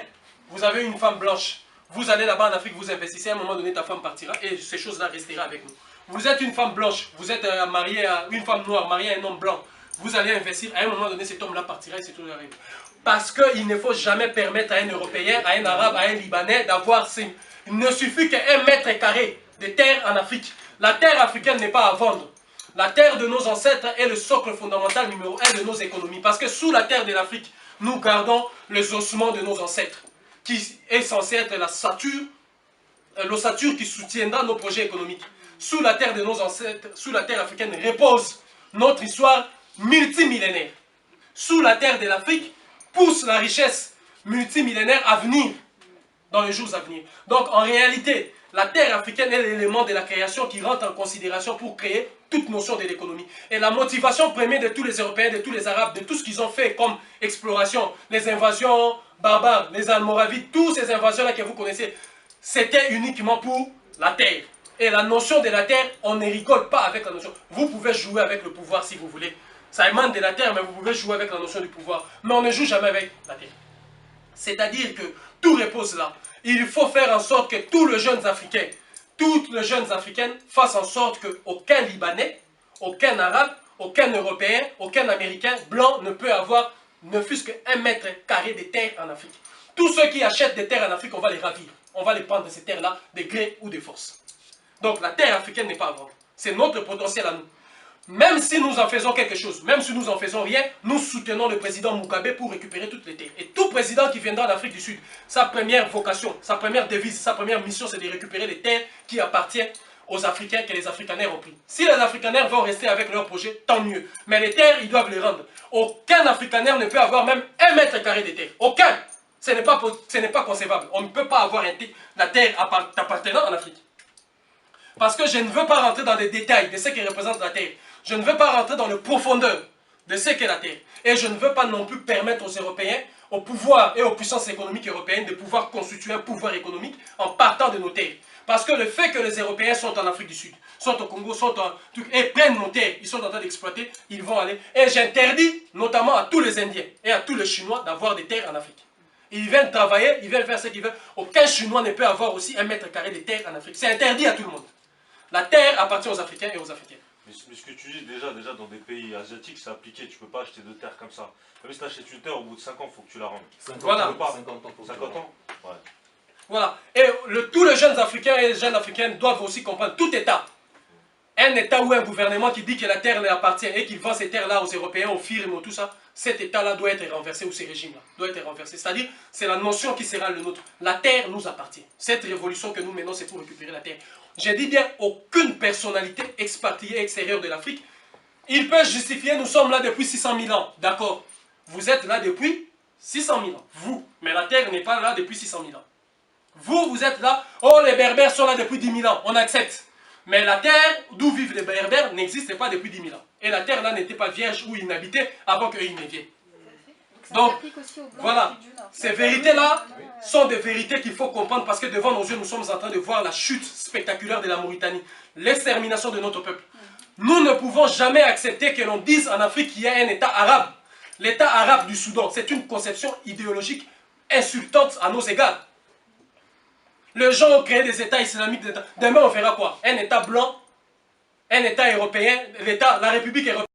vous avez une femme blanche, vous allez là-bas en Afrique, vous investissez, à un moment donné, ta femme partira et ces choses-là resteront avec nous. Vous êtes une femme blanche, vous êtes marié à une femme noire, mariée à un homme blanc, vous allez investir, à un moment donné, cet homme-là partira et c'est tout arrive. Parce qu'il ne faut jamais permettre à un Européen, à un Arabe, à un Libanais d'avoir... Il ne suffit qu'un mètre carré de terre en Afrique. La terre africaine n'est pas à vendre. La terre de nos ancêtres est le socle fondamental numéro 1 de nos économies. Parce que sous la terre de l'Afrique, nous gardons les ossements de nos ancêtres, qui est censé être l'ossature qui soutiendra nos projets économiques. Sous la terre de nos ancêtres, sous la terre africaine repose notre histoire multimillénaire. Sous la terre de l'Afrique pousse la richesse multimillénaire à venir dans les jours à venir. Donc en réalité, la terre africaine est l'élément de la création qui rentre en considération pour créer toute notion de l'économie. Et la motivation première de tous les Européens, de tous les Arabes, de tout ce qu'ils ont fait comme exploration, les invasions barbares, les Almoravides, toutes ces invasions-là que vous connaissez, c'était uniquement pour la terre. Et la notion de la terre, on ne rigole pas avec la notion. Vous pouvez jouer avec le pouvoir si vous voulez. Ça émane de la terre, mais vous pouvez jouer avec la notion du pouvoir. Mais on ne joue jamais avec la terre. C'est-à-dire que tout repose là. Il faut faire en sorte que tous les jeunes Africains, toutes les jeunes Africaines fassent en sorte qu'aucun Libanais, aucun Arabe, aucun Européen, aucun Américain blanc ne peut avoir ne fût-ce qu'un mètre carré de terre en Afrique. Tous ceux qui achètent des terres en Afrique, on va les ravir. On va les prendre de ces terres-là, de gré ou de force. Donc la terre africaine n'est pas à vendre. C'est notre potentiel à nous. Même si nous en faisons quelque chose, même si nous en faisons rien, nous soutenons le président Mugabe pour récupérer toutes les terres. Et tout président qui viendra d'Afrique du Sud, sa première vocation, sa première devise, sa première mission, c'est de récupérer les terres qui appartiennent aux Africains que les Afrikaners ont pris. Si les Afrikaners vont rester avec leur projet, tant mieux. Mais les terres, ils doivent les rendre. Aucun Afrikaner ne peut avoir même 1 mètre carré de terre. Aucun. Ce n'est pas concevable. On ne peut pas avoir la terre appartenant en Afrique. Parce que je ne veux pas rentrer dans les détails de ce qui représente la terre. Je ne veux pas rentrer dans les profondeurs de ce qu'est la terre. Et je ne veux pas non plus permettre aux Européens, au pouvoir et aux puissances économiques européennes de pouvoir constituer un pouvoir économique en partant de nos terres. Parce que le fait que les Européens sont en Afrique du Sud, sont au Congo, et prennent nos terres, ils sont en train d'exploiter, ils vont aller. Et j'interdis notamment à tous les Indiens et à tous les Chinois d'avoir des terres en Afrique. Ils viennent travailler, ils viennent faire ce qu'ils veulent. Aucun Chinois ne peut avoir aussi 1 mètre carré de terre en Afrique. C'est interdit à tout le monde. La terre appartient aux Africains et aux Africaines. Mais ce que tu dis déjà dans des pays asiatiques, c'est appliqué. Tu peux pas acheter de terre comme ça. Même si tu achètes une terre, au bout de 5 ans, il faut que tu la rendes. 50 Voilà. ans, 50 ans. 50 ans. Ouais. Voilà. Et tous les jeunes Africains et les jeunes Africaines doivent aussi comprendre, tout État, un État ou un gouvernement qui dit que la terre lui appartient et qu'il vend ces terres-là aux Européens, aux firmes, tout ça, cet État-là doit être renversé, ou ces régimes-là doivent être renversés. C'est-à-dire, c'est la notion qui sera le nôtre. La terre nous appartient. Cette révolution que nous menons, c'est pour récupérer la terre. Je dis bien, aucune personnalité expatriée extérieure de l'Afrique, il peut justifier, nous sommes là depuis 600 000 ans. D'accord. Vous êtes là depuis 600 000 ans. Vous. Mais la terre n'est pas là depuis 600 000 ans. Vous êtes là. Oh, les Berbères sont là depuis 10 000 ans. On accepte. Mais la terre d'où vivent les Berbères n'existait pas depuis 10 000 ans. Et la terre là n'était pas vierge ou inhabitée avant qu'eux ils ne viennent. Donc, voilà. Ces vérités-là sont des vérités qu'il faut comprendre parce que devant nos yeux, nous sommes en train de voir la chute spectaculaire de la Mauritanie. L'extermination de notre peuple. Nous ne pouvons jamais accepter que l'on dise en Afrique qu'il y a un État arabe. L'État arabe du Soudan, c'est une conception idéologique insultante à nos égards. Les gens ont créé des États islamiques. Demain, on verra quoi? Un État blanc, un État européen, la République européenne.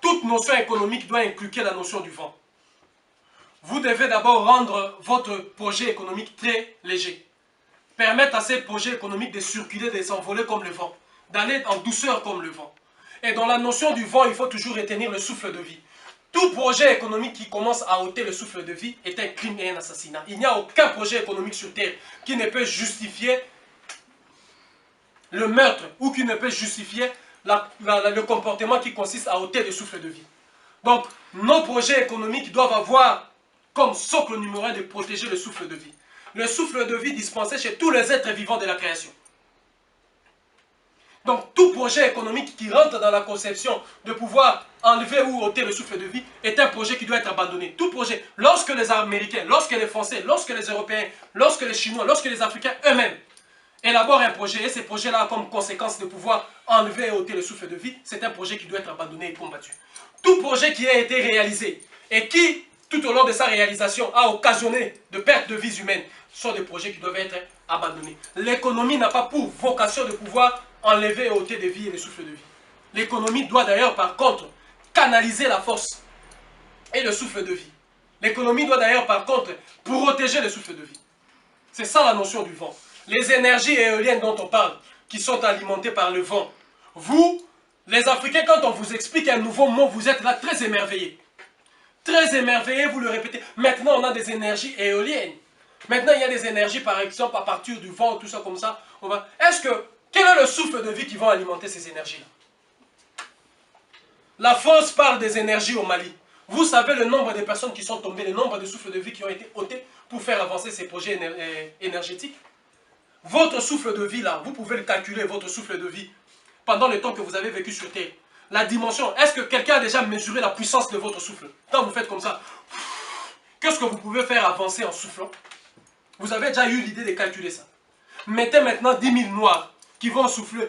Toute notion économique doit inculquer la notion du vent. Vous devez d'abord rendre votre projet économique très léger. Permettre à ces projets économiques de circuler, de s'envoler comme le vent, d'aller en douceur comme le vent. Et dans la notion du vent, il faut toujours retenir le souffle de vie. Tout projet économique qui commence à ôter le souffle de vie est un crime et un assassinat. Il n'y a aucun projet économique sur Terre qui ne peut justifier le meurtre ou qui ne peut justifier le comportement qui consiste à ôter le souffle de vie. Donc, nos projets économiques doivent avoir comme socle numéro 1 de protéger le souffle de vie. Le souffle de vie dispensé chez tous les êtres vivants de la création. Donc, tout projet économique qui rentre dans la conception de pouvoir enlever ou ôter le souffle de vie est un projet qui doit être abandonné. Tout projet, lorsque les Américains, lorsque les Français, lorsque les Européens, lorsque les Chinois, lorsque les Africains eux-mêmes élaborent un projet et ces projets-là ont comme conséquence de pouvoir enlever et ôter le souffle de vie, c'est un projet qui doit être abandonné et combattu. Tout projet qui a été réalisé et qui, tout au long de sa réalisation, a occasionné de pertes de vies humaines, sont des projets qui doivent être abandonnés. L'économie n'a pas pour vocation de pouvoir enlever et ôter des vies et le souffle de vie. L'économie doit d'ailleurs, par contre, canaliser la force et le souffle de vie. L'économie doit d'ailleurs, par contre, protéger le souffle de vie. C'est ça la notion du vent. Les énergies éoliennes dont on parle, qui sont alimentées par le vent. Vous, les Africains, quand on vous explique un nouveau mot, vous êtes là très émerveillés. Très émerveillés, vous le répétez. Maintenant, on a des énergies éoliennes. Maintenant, il y a des énergies, par exemple, à partir du vent, tout ça comme ça. Quel est le souffle de vie qui va alimenter ces énergies-là? La France parle des énergies au Mali. Vous savez le nombre de personnes qui sont tombées, le nombre de souffles de vie qui ont été ôtés pour faire avancer ces projets énergétiques? Votre souffle de vie, là, vous pouvez le calculer, votre souffle de vie, pendant le temps que vous avez vécu sur Terre. La dimension, est-ce que quelqu'un a déjà mesuré la puissance de votre souffle? Quand vous faites comme ça, qu'est-ce que vous pouvez faire avancer en soufflant? Vous avez déjà eu l'idée de calculer ça. Mettez maintenant 10 000 noirs qui vont souffler.